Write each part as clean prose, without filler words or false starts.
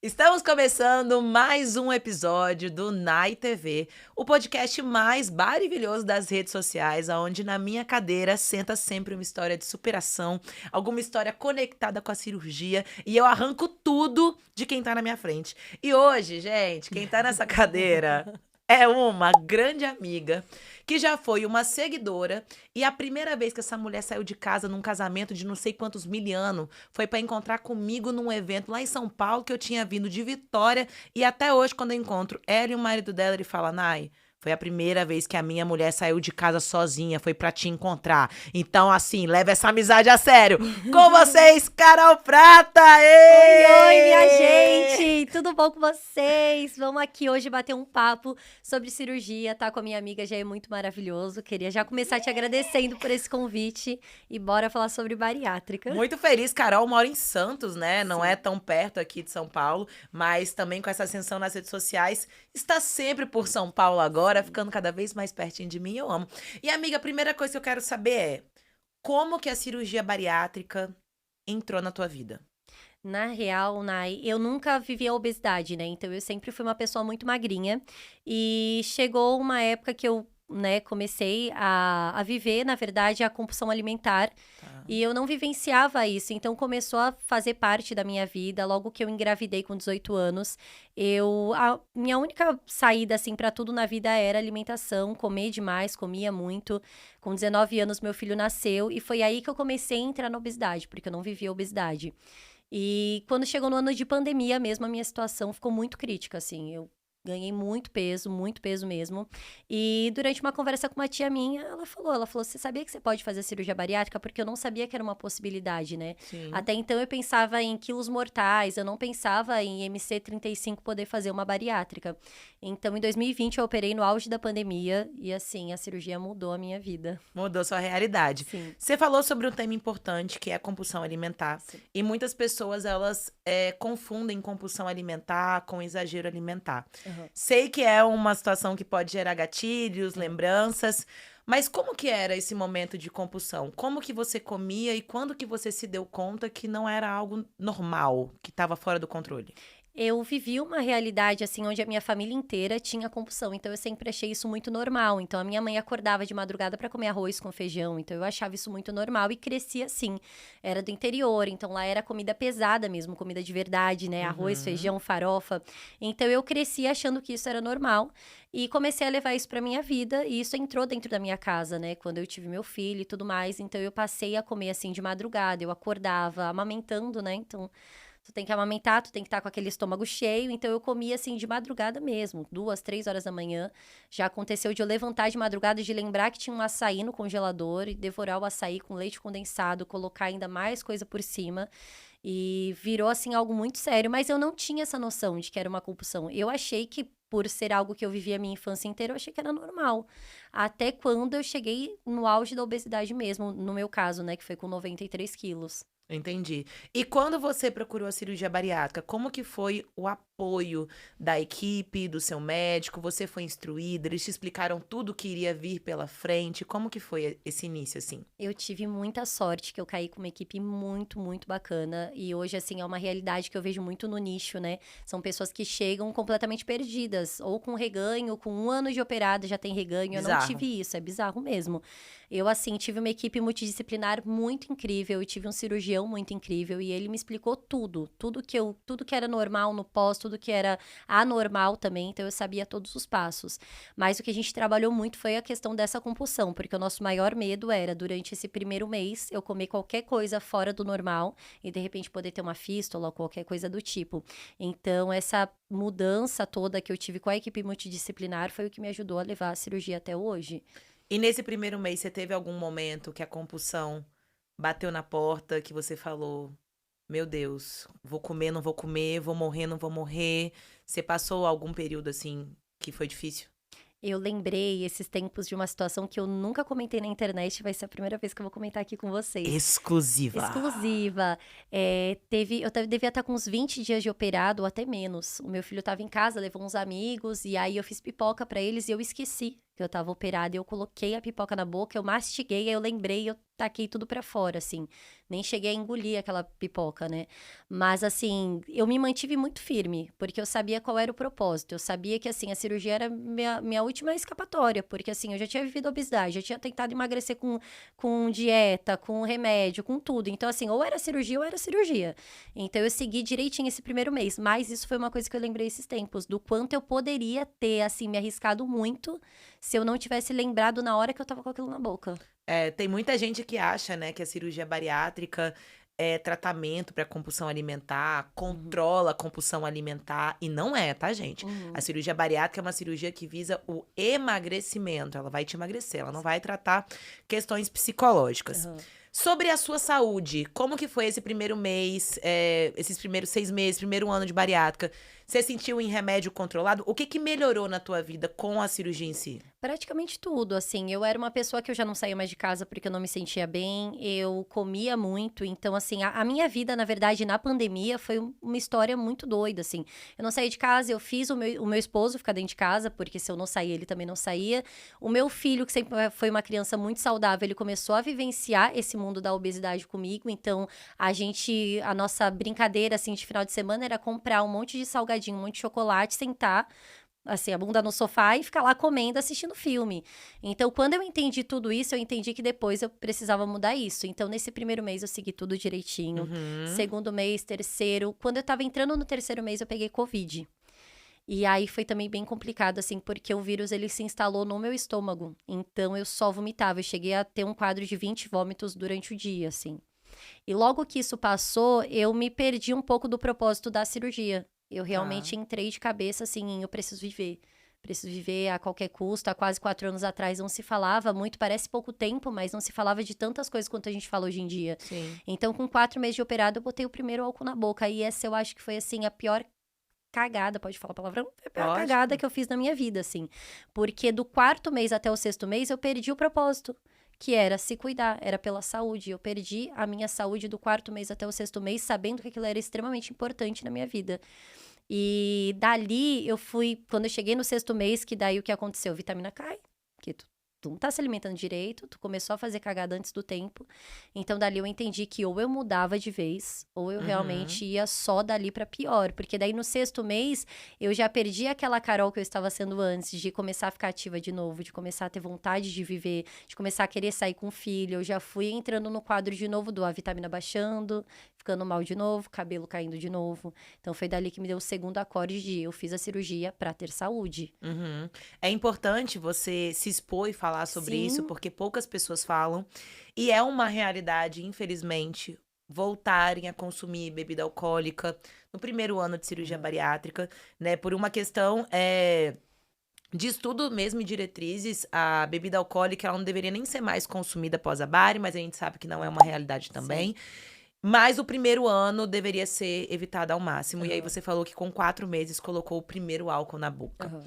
Estamos começando mais um episódio do Nai TV, o podcast mais maravilhoso das redes sociais, onde na minha cadeira senta sempre uma história de superação, alguma história conectada com a cirurgia, e eu arranco tudo de quem tá na minha frente. E hoje, gente, quem tá nessa cadeira é uma grande amiga que já foi uma seguidora, e a primeira vez que essa mulher saiu de casa num casamento de não sei quantos mil anos foi para encontrar comigo num evento lá em São Paulo, que eu tinha vindo de Vitória, e até hoje quando eu encontro ela e o marido dela, ele fala: Nai, foi a primeira vez que a minha mulher saiu de casa sozinha, foi pra te encontrar. Então, assim, leva essa amizade a sério. Com vocês, Carol Prata! Oi, minha gente! Tudo bom com vocês? Vamos aqui hoje bater um papo sobre cirurgia, tá? Com a minha amiga, já é muito maravilhoso. Queria já começar te agradecendo por esse convite e bora falar sobre bariátrica. Muito feliz, Carol mora em Santos, né? Não é tão perto aqui de São Paulo, mas também com essa ascensão nas redes sociais, está sempre por São Paulo agora, ficando cada vez mais pertinho de mim, eu amo. E amiga, a primeira coisa que eu quero saber é, como que a cirurgia bariátrica entrou na tua vida? Na real, Nai, eu nunca vivi a obesidade, né? Então, eu sempre fui uma pessoa muito magrinha. E chegou uma época que eu, né, comecei a viver, na verdade, a compulsão alimentar. Tá. E eu não vivenciava isso, então começou a fazer parte da minha vida. Logo que eu engravidei com 18 anos, a minha única saída, assim, pra tudo na vida era alimentação, comer demais, comia muito. Com 19 anos, meu filho nasceu e foi aí que eu comecei a entrar na obesidade, porque eu não vivia obesidade. E quando chegou no ano de pandemia mesmo, a minha situação ficou muito crítica, assim. Eu ganhei muito peso mesmo. E durante uma conversa com uma tia minha, ela falou, você sabia que você pode fazer cirurgia bariátrica? Porque eu não sabia que era uma possibilidade, né? Sim. Até então eu pensava em quilos mortais, eu não pensava em MC35 poder fazer uma bariátrica. Então, em 2020, eu operei no auge da pandemia e, assim, a cirurgia mudou a minha vida. Mudou sua realidade. Sim. Você falou sobre um tema importante, que é a compulsão alimentar. Sim. E muitas pessoas, elas confundem compulsão alimentar com exagero alimentar. Uhum. Sei que é uma situação que pode gerar gatilhos, lembranças, mas como que era esse momento de compulsão? Como que você comia e quando que você se deu conta que não era algo normal, que estava fora do controle? Eu vivi uma realidade, assim, onde a minha família inteira tinha compulsão, então eu sempre achei isso muito normal. Então a minha mãe acordava de madrugada para comer arroz com feijão, então eu achava isso muito normal e cresci assim. Era do interior, então lá era comida pesada mesmo, comida de verdade, né? Arroz, feijão, farofa. Então eu cresci achando que isso era normal e comecei a levar isso para minha vida e isso entrou dentro da minha casa, né? Quando eu tive meu filho e tudo mais, então eu passei a comer assim de madrugada, eu acordava amamentando, né? Então tu tem que amamentar, tu tem que estar com aquele estômago cheio. Então, eu comia, assim, de madrugada mesmo. 2, 3 horas da manhã. Já aconteceu de eu levantar de madrugada e de lembrar que tinha um açaí no congelador e devorar o açaí com leite condensado, colocar ainda mais coisa por cima. E virou, assim, algo muito sério. Mas eu não tinha essa noção de que era uma compulsão. Eu achei que, por ser algo que eu vivi a minha infância inteira, eu achei que era normal. Até quando eu cheguei no auge da obesidade mesmo, no meu caso, né? Que foi com 93 quilos. Entendi. E quando você procurou a cirurgia bariátrica, como que foi o apoio da equipe, do seu médico? Você foi instruída? Eles te explicaram tudo que iria vir pela frente? Como que foi esse início, assim? Eu tive muita sorte que eu caí com uma equipe muito, muito bacana. E hoje, assim, é uma realidade que eu vejo muito no nicho, né? São pessoas que chegam completamente perdidas, ou com reganho, com 1 ano de operada já tem reganho. Eu não Bizarro. tive isso, é bizarro mesmo. Eu, assim, tive uma equipe multidisciplinar muito incrível, eu tive um cirurgião muito incrível e ele me explicou tudo. Tudo que era normal no pós, tudo que era anormal também, então eu sabia todos os passos. Mas o que a gente trabalhou muito foi a questão dessa compulsão, porque o nosso maior medo era, durante esse primeiro mês, eu comer qualquer coisa fora do normal e, de repente, poder ter uma fístula ou qualquer coisa do tipo. Então, essa mudança toda que eu tive com a equipe multidisciplinar foi o que me ajudou a levar a cirurgia até hoje. E nesse primeiro mês, você teve algum momento que a compulsão bateu na porta, que você falou: Meu Deus, vou comer, não vou comer, vou morrer, não vou morrer? Você passou algum período assim que foi difícil? Eu lembrei esses tempos de uma situação que eu nunca comentei na internet, vai ser a primeira vez que eu vou comentar aqui com vocês. Exclusiva. Exclusiva. Devia estar com uns 20 dias de operado, ou até menos. O meu filho estava em casa, levou uns amigos, e aí eu fiz pipoca pra eles e eu esqueci que eu tava operada, e eu coloquei a pipoca na boca, eu mastiguei, aí eu lembrei, eu taquei tudo pra fora, assim. Nem cheguei a engolir aquela pipoca, né? Mas, assim, eu me mantive muito firme, porque eu sabia qual era o propósito. Eu sabia que, assim, a cirurgia era minha última escapatória, porque, assim, eu já tinha vivido obesidade, já tinha tentado emagrecer com dieta, com remédio, com tudo. Então, assim, ou era cirurgia ou era cirurgia. Então, eu segui direitinho esse primeiro mês. Mas isso foi uma coisa que eu lembrei esses tempos, do quanto eu poderia ter, assim, me arriscado muito se eu não tivesse lembrado na hora que eu tava com aquilo na boca. Tem muita gente que acha, né, que a cirurgia bariátrica é tratamento para compulsão alimentar, Uhum, controla a compulsão alimentar, e não é, tá, gente? A uhum, cirurgia bariátrica é uma cirurgia que visa o emagrecimento, ela vai te emagrecer, ela não vai tratar questões psicológicas. aham. Sobre a sua saúde, como que foi esse primeiro mês, esses primeiros 6 meses, primeiro ano de bariátrica? Você sentiu em remédio controlado? O que que melhorou na tua vida com a cirurgia em si? Praticamente tudo, assim, eu era uma pessoa que eu já não saía mais de casa porque eu não me sentia bem, eu comia muito, então, assim, a minha vida, na verdade, na pandemia foi uma história muito doida, assim. Eu não saía de casa, eu fiz o meu esposo ficar dentro de casa, porque se eu não saía, ele também não saía. O meu filho, que sempre foi uma criança muito saudável, ele começou a vivenciar esse mundo da obesidade comigo, então, a nossa brincadeira, assim, de final de semana era comprar um monte de salgadinho, um monte de chocolate, sentar assim, a bunda no sofá e ficar lá comendo, assistindo filme. Então, quando eu entendi tudo isso, eu entendi que depois eu precisava mudar isso. Então, nesse primeiro mês, eu segui tudo direitinho. Uhum. Segundo mês, terceiro. Quando eu tava entrando no terceiro mês, eu peguei Covid. E aí foi também bem complicado, assim, porque o vírus ele se instalou no meu estômago. Então, eu só vomitava. Eu cheguei a ter um quadro de 20 vômitos durante o dia, assim. E logo que isso passou, eu me perdi um pouco do propósito da cirurgia. Eu Tá. realmente entrei de cabeça assim, em eu preciso viver. Preciso viver a qualquer custo. Há quase 4 anos atrás não se falava muito, parece pouco tempo, mas não se falava de tantas coisas quanto a gente fala hoje em dia. Sim. Então, com 4 meses de operado, eu botei o primeiro álcool na boca. E essa eu acho que foi, assim, a pior cagada, pode falar palavrão? Foi a pior cagada Lógico. que eu fiz na minha vida, assim. Porque do quarto mês até o sexto mês, eu perdi o propósito. Que era se cuidar, era pela saúde. Eu perdi a minha saúde do quarto mês até o sexto mês, sabendo que aquilo era extremamente importante na minha vida. E dali eu fui, quando eu cheguei no sexto mês, que daí o que aconteceu? Vitamina cai, que tu não tá se alimentando direito, tu começou a fazer cagada antes do tempo. Então dali eu entendi que ou eu mudava de vez, ou eu Uhum. realmente ia só dali pra pior. Porque daí no sexto mês eu já perdi aquela Carol que eu estava sendo antes, de começar a ficar ativa de novo, de começar a ter vontade de viver, de começar a querer sair com o filho. Eu já fui entrando no quadro de novo do a vitamina baixando, ficando mal de novo, cabelo caindo de novo. Então foi dali que me deu o segundo acorde de eu fiz a cirurgia pra ter saúde. Uhum. É importante você se expor e falar sobre isso, Sim. porque poucas pessoas falam. E é uma realidade, infelizmente, voltarem a consumir bebida alcoólica no primeiro ano de cirurgia Uhum. bariátrica, né? Por uma questão de estudo mesmo e diretrizes, a bebida alcoólica ela não deveria nem ser mais consumida após a bari, mas a gente sabe que não é uma realidade Sim. também. Mas o primeiro ano deveria ser evitado ao máximo. E aí Aham. você falou que com 4 meses colocou o primeiro álcool na boca. Aham.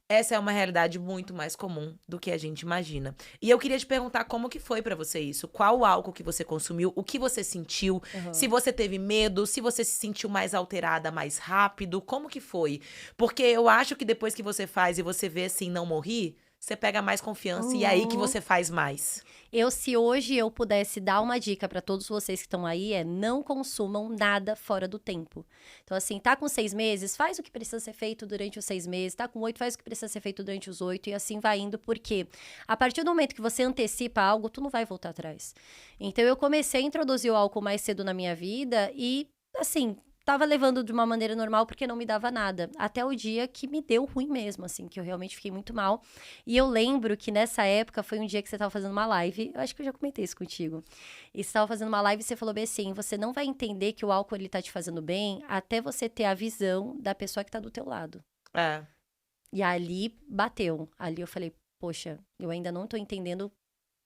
Essa é uma realidade muito mais comum do que a gente imagina. E eu queria te perguntar como que foi pra você isso? Qual o álcool que você consumiu? O que você sentiu? Se Aham. você teve medo? Se você se sentiu mais alterada mais rápido? Como que foi? Porque eu acho que depois que você faz e você vê assim, não morri, você pega mais confiança e é aí que Uhum. você faz mais. Se hoje eu pudesse dar uma dica para todos vocês que estão aí, é não consumam nada fora do tempo. Então, assim, tá com 6 meses, faz o que precisa ser feito durante os 6 meses, tá com 8, faz o que precisa ser feito durante os 8, e assim vai indo, porque a partir do momento que você antecipa algo, tu não vai voltar atrás. Então, eu comecei a introduzir o álcool mais cedo na minha vida e, assim, tava levando de uma maneira normal porque não me dava nada. Até o dia que me deu ruim mesmo, assim, que eu realmente fiquei muito mal. E eu lembro que nessa época foi um dia que você estava fazendo uma live. Eu acho que eu já comentei isso contigo. E você estava fazendo uma live e você falou bem assim: você não vai entender que o álcool ele tá te fazendo bem até você ter a visão da pessoa que tá do teu lado. É. E ali bateu. Ali eu falei: poxa, eu ainda não tô entendendo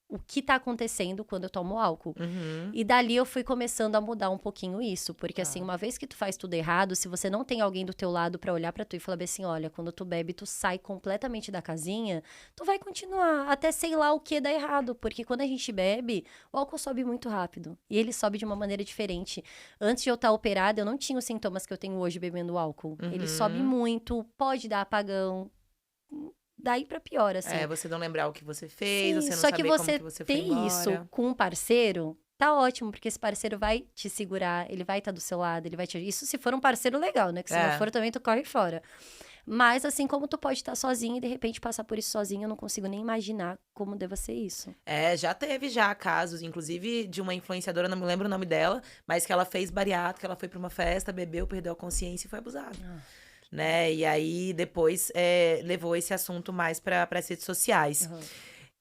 o que tá acontecendo quando eu tomo álcool. Uhum. E dali eu fui começando a mudar um pouquinho isso, porque assim, Tá. uma vez que tu faz tudo errado, se você não tem alguém do teu lado pra olhar pra tu e falar bem assim, olha, quando tu bebe, tu sai completamente da casinha, tu vai continuar até sei lá o que dá errado, porque quando a gente bebe, o álcool sobe muito rápido, e ele sobe de uma maneira diferente. Antes de eu estar operada, eu não tinha os sintomas que eu tenho hoje bebendo álcool. Ele sobe Uhum. muito, pode dar apagão, daí pra pior, assim. Você não lembrar o que você fez, Sim, você não só que saber como que você foi ter embora. isso com um parceiro, tá ótimo, porque esse parceiro vai te segurar, ele vai estar do seu lado, ele vai te... Isso se for um parceiro legal, né? Que se não for também, tu corre fora. Mas assim como tu pode estar sozinho e de repente passar por isso sozinho, eu não consigo nem imaginar como deva ser isso. Já teve casos, inclusive de uma influenciadora, não me lembro o nome dela, mas que ela fez bariátrica, ela foi pra uma festa, bebeu, perdeu a consciência e foi abusada. Né? E aí depois levou esse assunto mais para as redes sociais.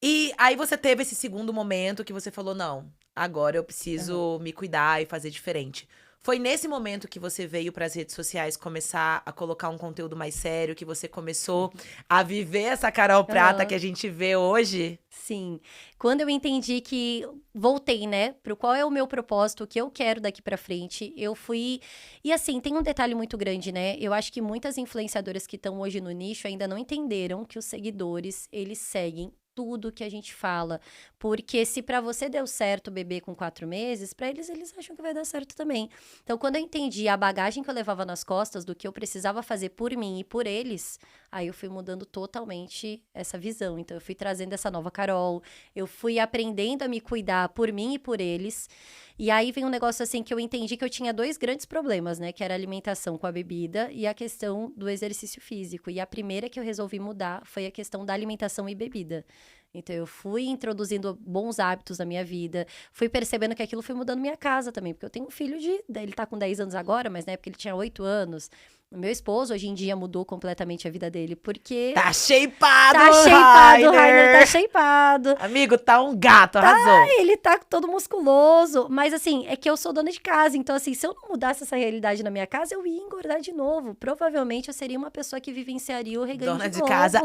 E aí você teve esse segundo momento que você falou, não, agora eu preciso me cuidar e fazer diferente. Foi nesse momento que você veio para as redes sociais começar a colocar um conteúdo mais sério, que você começou a viver essa Carol Prata que a gente vê hoje? Sim. Quando eu entendi que voltei, né, pro qual é o meu propósito, o que eu quero daqui pra frente, eu fui... E assim, tem um detalhe muito grande, né? Eu acho que muitas influenciadoras que estão hoje no nicho ainda não entenderam que os seguidores, eles seguem tudo que a gente fala. Porque se pra você deu certo beber com 4 meses, pra eles acham que vai dar certo também. Então, quando eu entendi a bagagem que eu levava nas costas, do que eu precisava fazer por mim e por eles, aí eu fui mudando totalmente essa visão. Então, eu fui trazendo essa nova Carol, eu fui aprendendo a me cuidar por mim e por eles. E aí vem um negócio assim que eu entendi que eu tinha 2 grandes problemas, né? Que era a alimentação com a bebida e a questão do exercício físico. E a primeira que eu resolvi mudar foi a questão da alimentação e bebida. Então, eu fui introduzindo bons hábitos na minha vida, fui percebendo que aquilo foi mudando minha casa também, porque eu tenho um filho ele tá com 10 anos agora, mas na época ele tinha 8 anos. O meu esposo, hoje em dia, mudou completamente a vida dele, porque... Tá shapeado, o Rainer tá shapeado. Amigo, tá um gato, arrasou. Ele tá todo musculoso, mas assim, é que eu sou dona de casa, então assim, se eu não mudasse essa realidade na minha casa, eu ia engordar de novo. Provavelmente eu seria uma pessoa que vivenciaria o reganho Dona de novo. casa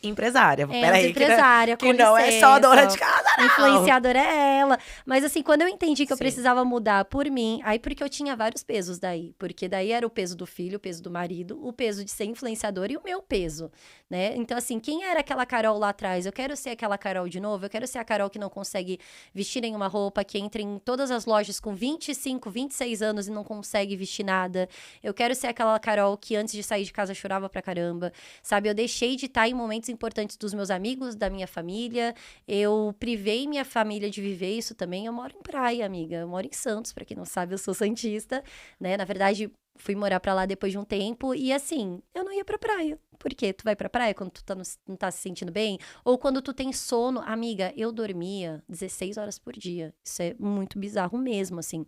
e empresária. Peraí, empresária, que não é só dona de casa, não. Influenciadora é ela. Mas assim, quando eu entendi que eu precisava mudar por mim, aí porque eu tinha vários pesos daí. Porque daí era o peso do filho, o peso do marido, o peso de ser influenciadora e o meu peso, né? Então assim, quem era aquela Carol lá atrás? Eu quero ser aquela Carol de novo, eu quero ser a Carol que não consegue vestir nenhuma roupa, que entra em todas as lojas com 25, 26 anos e não consegue vestir nada. Eu quero ser aquela Carol que antes de sair de casa chorava pra caramba, sabe? Eu deixei de estar em momentos importantes dos meus amigos, da minha família, eu privei minha família de viver isso também. Eu moro em Praia, amiga, eu moro em Santos, pra quem não sabe, eu sou santista, né? Na verdade, fui morar pra lá depois de um tempo e assim, eu não ia pra praia. Por quê? Tu vai pra praia quando tu não tá se sentindo bem? Ou quando tu tem sono? Amiga, eu dormia 16 horas por dia. Isso é muito bizarro mesmo, assim.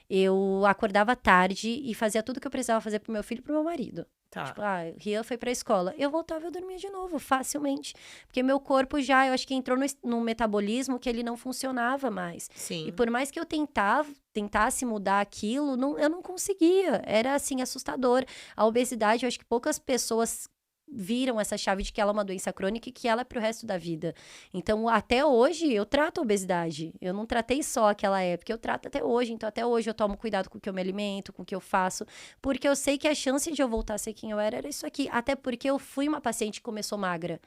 Eu acordava tarde e fazia tudo que eu precisava fazer pro meu filho e pro meu marido. Tá. Tipo, Rian foi pra escola. Eu voltava e eu dormia de novo, facilmente. Porque meu corpo já, eu acho que entrou num metabolismo que ele não funcionava mais. Sim. E por mais que eu tentasse mudar aquilo, eu não conseguia. Era, assim, assustador. A obesidade, eu acho que poucas pessoas viram essa chave de que ela é uma doença crônica e que ela é pro resto da vida. Então, até hoje, eu trato a obesidade. Eu não tratei só aquela época, eu trato até hoje. Então, até hoje eu tomo cuidado com o que eu me alimento, com o que eu faço, porque eu sei que a chance de eu voltar a ser quem eu era isso aqui. Até porque eu fui uma paciente que começou magra.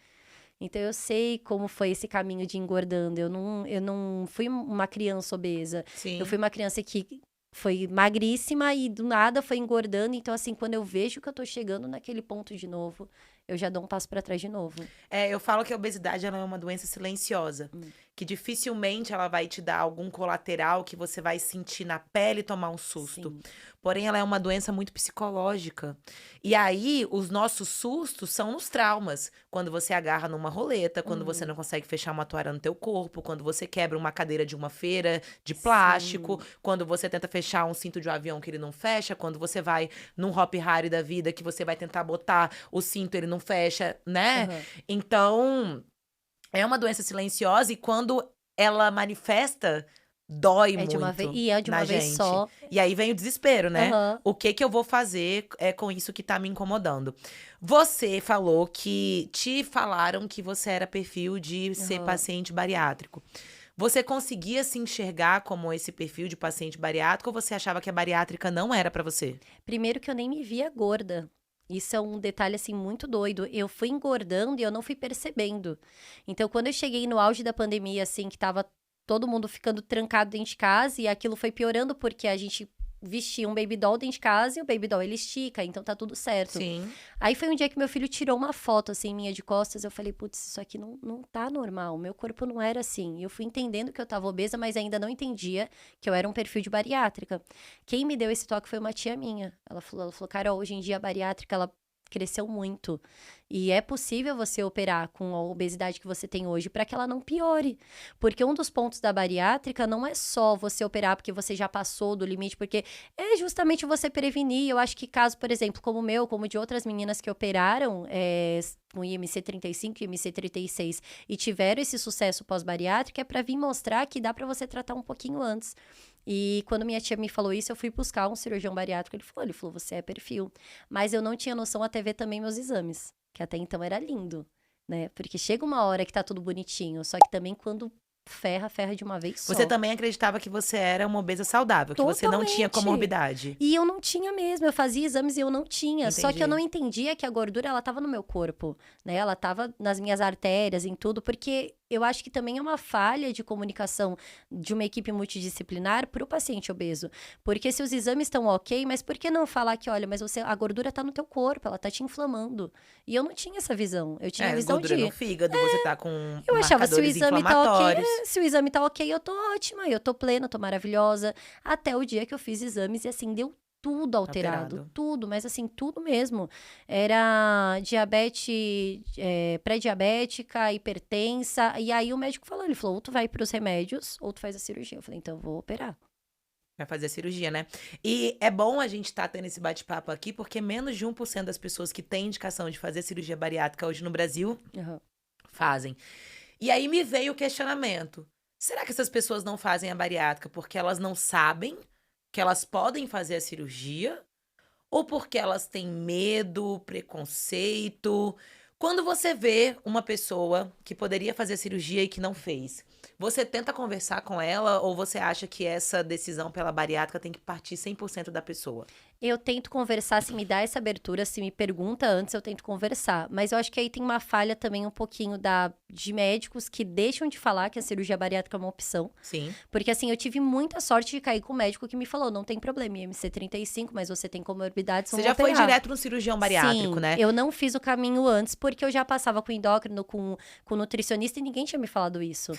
Então, eu sei como foi esse caminho de engordando. Eu não fui uma criança obesa. Sim. Eu fui uma criança que foi magríssima e do nada foi engordando. Então, assim, quando eu vejo que eu tô chegando naquele ponto de novo, eu já dou um passo pra trás de novo. Eu falo que a obesidade ela é uma doença silenciosa. Que dificilmente ela vai te dar algum colateral que você vai sentir na pele e tomar um susto. Sim. Porém, ela é uma doença muito psicológica. E aí, os nossos sustos são nos traumas. Quando você agarra numa roleta, quando você não consegue fechar uma toalha no teu corpo, quando você quebra uma cadeira de uma feira de plástico, quando você tenta fechar um cinto de um avião que ele não fecha, quando você vai num Hop Hari da vida que você vai tentar botar o cinto, ele não fecha, né? Então, é uma doença silenciosa e quando ela manifesta, dói muito De uma vez gente. só. E aí vem o desespero, né? O que eu vou fazer com isso que tá me incomodando? Você falou que te falaram que você era perfil de ser paciente bariátrico. Você conseguia se enxergar como esse perfil de paciente bariátrico ou você achava que a bariátrica não era pra você? Primeiro que eu nem me via gorda. Isso é um detalhe, assim, muito doido. Eu fui engordando e eu não fui percebendo. Então, quando eu cheguei no auge da pandemia, assim, que tava todo mundo ficando trancado dentro de casa e aquilo foi piorando porque a gente vestir um baby doll dentro de casa e o baby doll ele estica, então tá tudo certo. Sim. Aí foi um dia que meu filho tirou uma foto, assim, minha de costas. Eu falei, putz, isso aqui não tá normal. Meu corpo não era assim. E eu fui entendendo que eu tava obesa, mas ainda não entendia que eu era um perfil de bariátrica. Quem me deu esse toque foi uma tia minha. Ela falou, Carol, hoje em dia a bariátrica, ela cresceu muito. E é possível você operar com a obesidade que você tem hoje para que ela não piore. Porque um dos pontos da bariátrica não é só você operar porque você já passou do limite, porque é justamente você prevenir. Eu acho que caso, por exemplo, como o meu, como de outras meninas que operaram com IMC 35 e IMC 36 e tiveram esse sucesso pós-bariátrica, é para vir mostrar que dá para você tratar um pouquinho antes. E quando minha tia me falou isso, eu fui buscar um cirurgião bariátrico. Ele falou, você é perfil. Mas eu não tinha noção até ver também meus exames, que até então era lindo, né? Porque chega uma hora que tá tudo bonitinho, só que também quando ferra de uma vez só. Você também acreditava que você era uma obesa saudável, que você não tinha comorbidade. E eu não tinha mesmo, eu fazia exames e eu não tinha. Entendi. Só que eu não entendia que a gordura, ela tava no meu corpo, né? Ela tava nas minhas artérias, em tudo, porque eu acho que também é uma falha de comunicação de uma equipe multidisciplinar pro paciente obeso. Porque se os exames estão ok, mas por que não falar que, olha, mas a gordura tá no teu corpo, ela tá te inflamando. E eu não tinha essa visão. Eu tinha a visão gordura no fígado, você tá com eu achava, se o exame tá ok, se o exame tá ok, eu tô ótima, eu tô plena, tô maravilhosa. Até o dia que eu fiz exames e assim, deu tudo alterado. Tudo, mas assim, tudo mesmo. Era diabetes, pré-diabética, hipertensa, e aí o médico falou, ele falou, ou tu vai pros remédios, ou tu faz a cirurgia. Eu falei, então eu vou operar. Vai fazer a cirurgia, né? E é bom a gente estar tendo esse bate-papo aqui, porque menos de 1% das pessoas que têm indicação de fazer cirurgia bariátrica hoje no Brasil fazem. E aí me veio o questionamento. Será que essas pessoas não fazem a bariátrica porque elas não sabem que elas podem fazer a cirurgia? Ou porque elas têm medo, preconceito? Quando você vê uma pessoa que poderia fazer a cirurgia e que não fez, você tenta conversar com ela ou você acha que essa decisão pela bariátrica tem que partir 100% da pessoa? Eu tento conversar, se me dá essa abertura, se me pergunta antes, eu tento conversar. Mas eu acho que aí tem uma falha também um pouquinho de médicos que deixam de falar que a cirurgia bariátrica é uma opção. Sim. Porque assim, eu tive muita sorte de cair com um médico que me falou, não tem problema, IMC 35, mas você tem comorbidades, Você já foi direto no cirurgião bariátrico, Sim, né? Eu não fiz o caminho antes, porque eu já passava com endócrino, com nutricionista, e ninguém tinha me falado isso.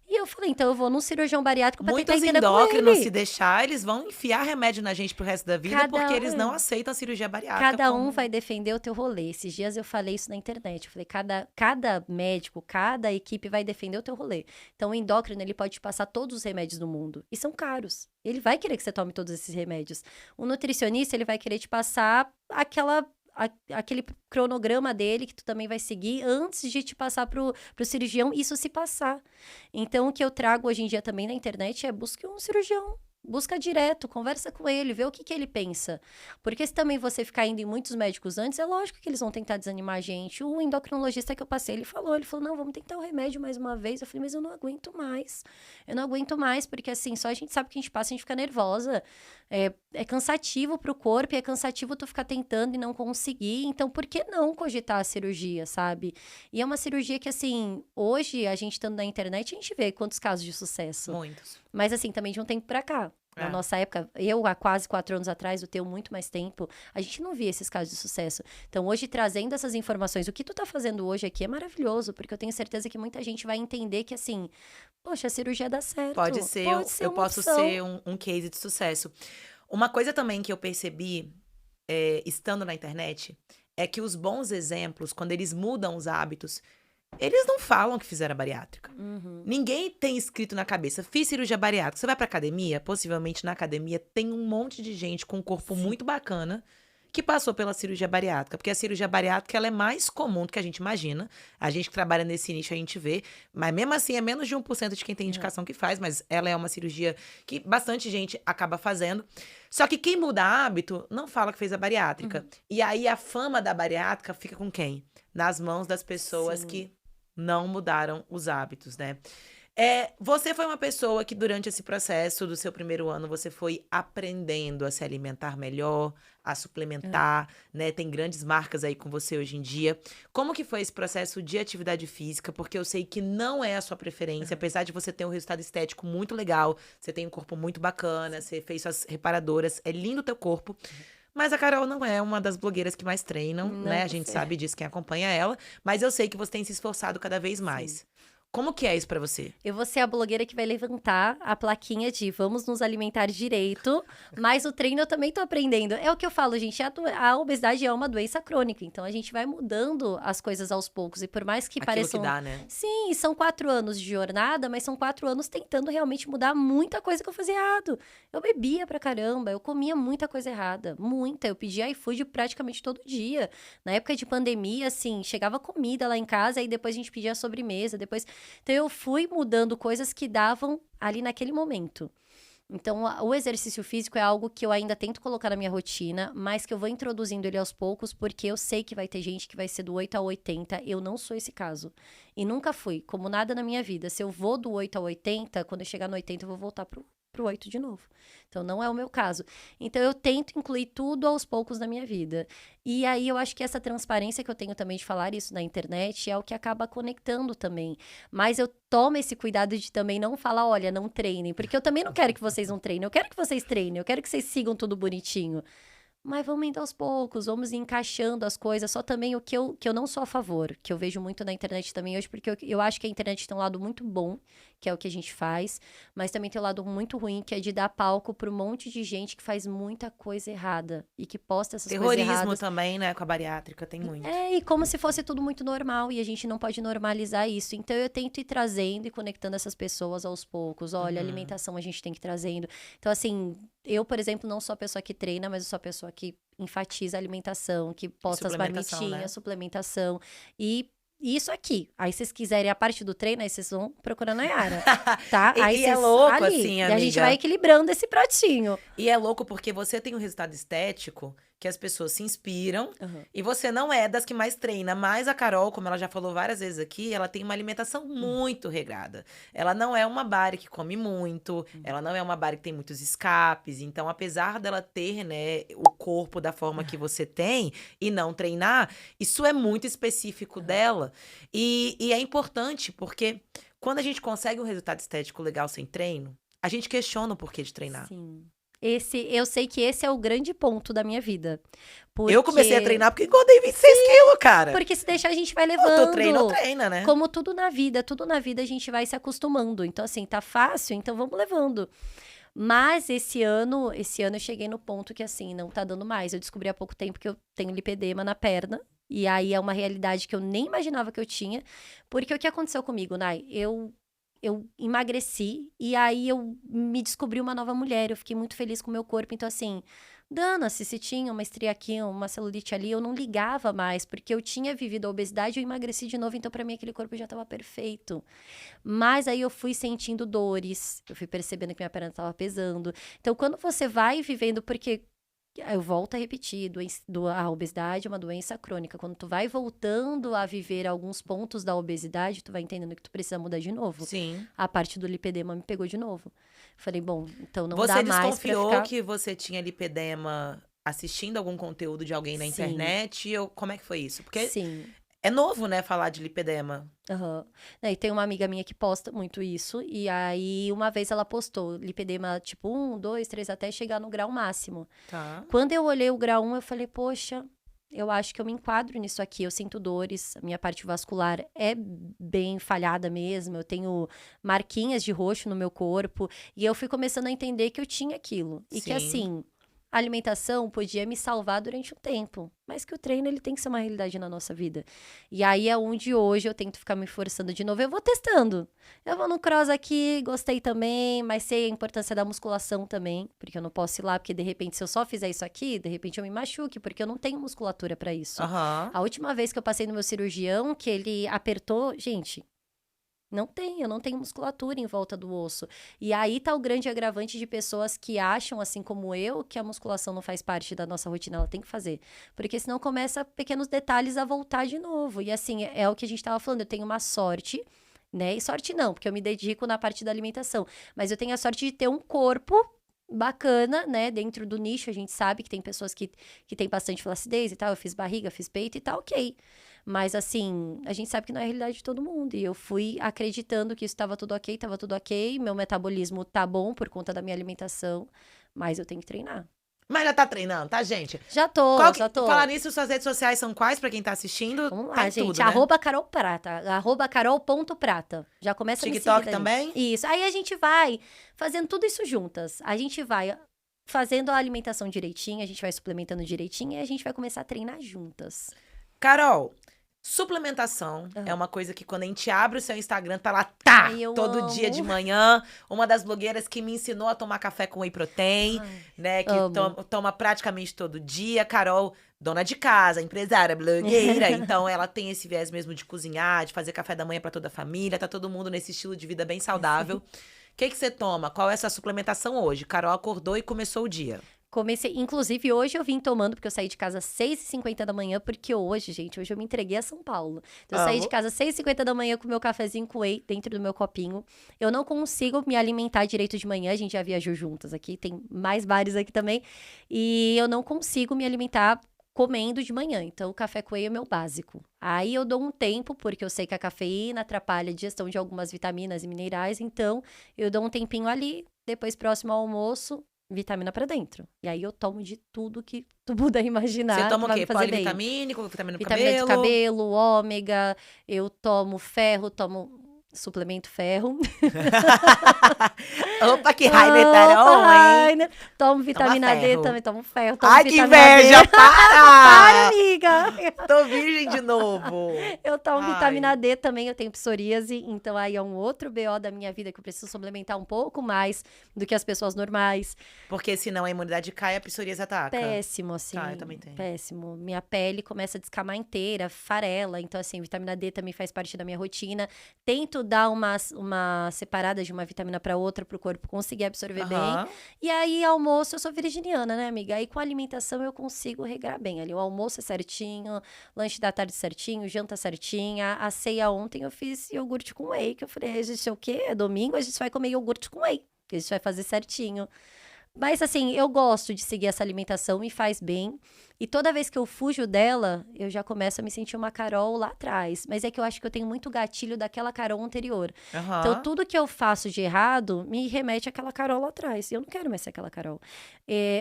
E eu falei, então eu vou num cirurgião bariátrico pra tentar entender com ele. Muitos endócrinos, se deixar, eles vão enfiar remédio na gente pro resto da vida, porque eles não aceitam a cirurgia bariátrica. Cada um vai defender o teu rolê. Esses dias eu falei isso na internet. Eu falei, cada médico, cada equipe vai defender o teu rolê. Então, o endócrino, ele pode te passar todos os remédios do mundo. E são caros. Ele vai querer que você tome todos esses remédios. O nutricionista, ele vai querer te passar aquele cronograma dele que tu também vai seguir antes de te passar pro cirurgião, isso se passar. Então, o que eu trago hoje em dia também na internet é busque um cirurgião. Busca direto, conversa com ele, vê o que ele pensa. Porque se também você ficar indo em muitos médicos antes, é lógico que eles vão tentar desanimar a gente. O endocrinologista que eu passei, ele falou, não, vamos tentar o remédio mais uma vez. Eu falei, mas eu não aguento mais. Eu não aguento mais, porque assim, só a gente sabe que a gente passa, a gente fica nervosa. É cansativo pro corpo, e é cansativo tu ficar tentando e não conseguir. Então, por que não cogitar a cirurgia, sabe? E é uma cirurgia que, assim, hoje, a gente estando na internet, a gente vê quantos casos de sucesso. Muitos. Mas, assim, também de um tempo pra cá. Na nossa época, eu há quase 4 anos atrás, o teu muito mais tempo, a gente não via esses casos de sucesso. Então, hoje, trazendo essas informações, o que tu tá fazendo hoje aqui é maravilhoso, porque eu tenho certeza que muita gente vai entender que, assim, poxa, a cirurgia dá certo. Pode ser eu posso ser um case de sucesso. Uma coisa também que eu percebi, estando na internet, é que os bons exemplos, quando eles mudam os hábitos, eles não falam que fizeram a bariátrica. Ninguém tem escrito na cabeça, fiz cirurgia bariátrica. Você vai pra academia, possivelmente na academia tem um monte de gente com um corpo muito bacana que passou pela cirurgia bariátrica. Porque a cirurgia bariátrica, ela é mais comum do que a gente imagina. A gente que trabalha nesse nicho, a gente vê. Mas mesmo assim, é menos de 1% de quem tem indicação que faz. Mas ela é uma cirurgia que bastante gente acaba fazendo. Só que quem muda hábito não fala que fez a bariátrica. E aí, a fama da bariátrica fica com quem? Nas mãos das pessoas que não mudaram os hábitos, né? Você foi uma pessoa que durante esse processo do seu primeiro ano, você foi aprendendo a se alimentar melhor, a suplementar, né? Tem grandes marcas aí com você hoje em dia. Como que foi esse processo de atividade física? Porque eu sei que não é a sua preferência, apesar de você ter um resultado estético muito legal, você tem um corpo muito bacana, você fez suas reparadoras, é lindo o teu corpo. Mas a Carol não é uma das blogueiras que mais treinam, Não né? A vou gente ser. sabe disso, quem acompanha ela. Mas eu sei que você tem se esforçado cada vez mais. Como que é isso pra você? Eu vou ser a blogueira que vai levantar a plaquinha de vamos nos alimentar direito, mas o treino eu também tô aprendendo. É o que eu falo, gente, a obesidade é uma doença crônica, então a gente vai mudando as coisas aos poucos. E por mais que Aquilo pareçam. que dá, né? Sim, são 4 anos de jornada, mas são 4 anos tentando realmente mudar muita coisa que eu fazia errado. Eu bebia pra caramba, eu comia muita coisa errada, muita. Eu pedia iFood praticamente todo dia. Na época de pandemia, assim, chegava comida lá em casa, aí depois a gente pedia a sobremesa, depois. Então, eu fui mudando coisas que davam ali naquele momento. Então, o exercício físico é algo que eu ainda tento colocar na minha rotina, mas que eu vou introduzindo ele aos poucos, porque eu sei que vai ter gente que vai ser do 8 ao 80. Eu não sou esse caso. E nunca fui, como nada na minha vida. Se eu vou do 8 ao 80, quando eu chegar no 80, eu vou voltar pro 8 de novo. Então, não é o meu caso. Então, eu tento incluir tudo aos poucos na minha vida. E aí, eu acho que essa transparência que eu tenho também de falar isso na internet é o que acaba conectando também. Mas eu tomo esse cuidado de também não falar, olha, não treinem. Porque eu também não quero que vocês não treinem. Eu quero que vocês treinem. Eu quero que vocês sigam tudo bonitinho. Mas vamos indo aos poucos, vamos encaixando as coisas. Só também o que eu não sou a favor, que eu vejo muito na internet também hoje, porque eu acho que a internet tem um lado muito bom, que é o que a gente faz, mas também tem um lado muito ruim, que é de dar palco para um monte de gente que faz muita coisa errada e que posta essas coisas Terrorismo erradas. também, né? Com a bariátrica, tem muito. E como se fosse tudo muito normal, e a gente não pode normalizar isso. Então, eu tento ir trazendo e conectando essas pessoas aos poucos. Olha, alimentação a gente tem que ir trazendo. Então, assim, eu, por exemplo, não sou a pessoa que treina, mas eu sou a pessoa que enfatiza a alimentação, que posta as Suplementação, marmitinhas, né? suplementação. E isso aqui. Aí, vocês quiserem a parte do treino, aí vocês vão procurando a Yara, tá? E- Aí e é vocês louco, ali. assim, E a gente amiga. vai equilibrando esse pratinho. E é louco porque você tem um resultado estético que as pessoas se inspiram e você não é das que mais treina. Mas a Carol, como ela já falou várias vezes aqui, ela tem uma alimentação muito regrada. Ela não é uma Bari que come muito, ela não é uma Bari que tem muitos escapes. Então, apesar dela ter, né, o corpo da forma que você tem e não treinar, isso é muito específico dela. E é importante porque quando a gente consegue um resultado estético legal sem treino, a gente questiona o porquê de treinar. Sim. Eu sei que esse é o grande ponto da minha vida. Eu comecei a treinar porque engordei 26 quilos, cara. Porque se deixar, a gente vai Pô, levando. tu treina, né? Como tudo na vida a gente vai se acostumando. Então, assim, tá fácil, então vamos levando. Mas esse ano eu cheguei no ponto que, assim, não tá dando mais. Eu descobri há pouco tempo que eu tenho lipedema na perna. E aí é uma realidade que eu nem imaginava que eu tinha. Porque o que aconteceu comigo, Nai? Eu emagreci e aí eu me descobri uma nova mulher. Eu fiquei muito feliz com o meu corpo. Então, assim, dana-se se tinha uma estria aqui, uma celulite ali, eu não ligava mais, porque eu tinha vivido a obesidade e eu emagreci de novo. Então, pra mim, aquele corpo já tava perfeito. Mas aí eu fui sentindo dores, eu fui percebendo que minha perna tava pesando. Então, quando você vai vivendo, porque eu volto a repetir, a obesidade é uma doença crônica. Quando tu vai voltando a viver alguns pontos da obesidade, tu vai entendendo que tu precisa mudar de novo. Sim. A parte do lipedema me pegou de novo. Falei, bom, então não Você dá mais pra desconfiou ficar... que você tinha lipedema assistindo algum conteúdo de alguém na Sim. internet? Ou como é que foi isso? Porque Sim. é novo, né, falar de lipedema. Aham. E tem uma amiga minha que posta muito isso. E aí, uma vez ela postou lipedema tipo 1, 2, 3, até chegar no grau máximo. Tá. Quando eu olhei o grau 1, eu falei, poxa, eu acho que eu me enquadro nisso aqui. Eu sinto dores, a minha parte vascular é bem falhada mesmo. Eu tenho marquinhas de roxo no meu corpo. E eu fui começando a entender que eu tinha aquilo. E que, Sim. assim, a alimentação podia me salvar durante um tempo. Mas que o treino, ele tem que ser uma realidade na nossa vida. E aí é onde hoje eu tento ficar me forçando de novo. Eu vou testando. Eu vou no cross aqui, gostei também, mas sei a importância da musculação também. Porque eu não posso ir lá, porque de repente, se eu só fizer isso aqui, de repente eu me machuque, porque eu não tenho musculatura pra isso. Aham. A última vez que eu passei no meu cirurgião, que ele apertou, gente, eu não tenho musculatura em volta do osso. E aí tá o grande agravante de pessoas que acham, assim como eu, que a musculação não faz parte da nossa rotina, ela tem que fazer. Porque senão começa pequenos detalhes a voltar de novo. E assim, é o que a gente tava falando, eu tenho uma sorte né? E sorte não, porque eu me dedico na parte da alimentação. Mas eu tenho a sorte de ter um corpo bacana, né? Dentro do nicho, a gente sabe que tem pessoas que têm bastante flacidez e tal. Eu fiz barriga, fiz peito e tá ok. Mas, assim, a gente sabe que não é a realidade de todo mundo. E eu fui acreditando que isso estava tudo ok. Meu metabolismo tá bom por conta da minha alimentação. Mas eu tenho que treinar. Mas já tá treinando, tá, gente? Já tô. Falar nisso, suas redes sociais são quais pra quem tá assistindo? Vamos lá, Tá em gente. tudo, né? @carolprata. @carol.prata. Já começa a me seguir TikTok daí. também? Isso. Aí a gente vai fazendo tudo isso juntas. A gente vai fazendo a alimentação direitinho, a gente vai suplementando direitinho e a gente vai começar a treinar juntas. Carol, suplementação é uma coisa que quando a gente abre o seu Instagram, tá lá, Ai, eu todo amo. dia de manhã. Uma das blogueiras que me ensinou a tomar café com whey protein, né? Que toma praticamente todo dia. Carol, dona de casa, empresária, blogueira. Então, ela tem esse viés mesmo de cozinhar, de fazer café da manhã pra toda a família. Tá todo mundo nesse estilo de vida bem saudável. O que você toma? Qual é essa suplementação hoje? Carol acordou e começou o dia. Comecei, inclusive hoje eu vim tomando, porque eu saí de casa às 6h50 da manhã, porque hoje, gente, hoje eu me entreguei a São Paulo. Então eu saí de casa às 6h50 da manhã com meu cafezinho com whey dentro do meu copinho. Eu não consigo me alimentar direito de manhã, a gente já viajou juntas aqui, tem mais bares aqui também. E eu não consigo me alimentar comendo de manhã. Então o café com whey é meu básico. Aí eu dou um tempo, porque eu sei que a cafeína atrapalha a digestão de algumas vitaminas e minerais, então eu dou um tempinho ali, depois próximo ao almoço, vitamina pra dentro. E aí eu tomo de tudo que tu puder imaginar. Você toma o quê? Fazer bem. Polivitamínico, vitamina do Vitamina cabelo? do cabelo, ômega, eu tomo ferro, tomo suplemento ferro. Opa, que Rainer Taron, hein? Rainer. Tomo vitamina D ferro. também, tomo ferro. Tomo Ai, que vitamina inveja! D. Para! Para, amiga! Tô virgem de novo. Eu tomo Ai. vitamina D também, eu tenho psoríase, então aí é um outro BO da minha vida que eu preciso suplementar um pouco mais do que as pessoas normais. Porque senão a imunidade cai e a psoríase ataca. Péssimo, assim. Tá, eu também tenho. Péssimo. Minha pele começa a descamar inteira, farela. Então, assim, vitamina D também faz parte da minha rotina. Tento dar uma separada de uma vitamina para outra pro corpo conseguir absorver bem. E aí, almoço, eu sou virginiana, né, amiga? Aí, com a alimentação, eu consigo regrar bem. Ali, o almoço é certinho, lanche da tarde certinho, janta certinha. A ceia ontem, eu fiz iogurte com whey, que eu falei, a gente é o quê? É domingo, a gente vai comer iogurte com whey. Que a gente vai fazer certinho. Mas, assim, eu gosto de seguir essa alimentação, me faz bem. E toda vez que eu fujo dela, eu já começo a me sentir uma Carol lá atrás. Mas é que eu acho que eu tenho muito gatilho daquela Carol anterior. Então, tudo que eu faço de errado me remete àquela Carol lá atrás. E eu não quero mais ser aquela Carol.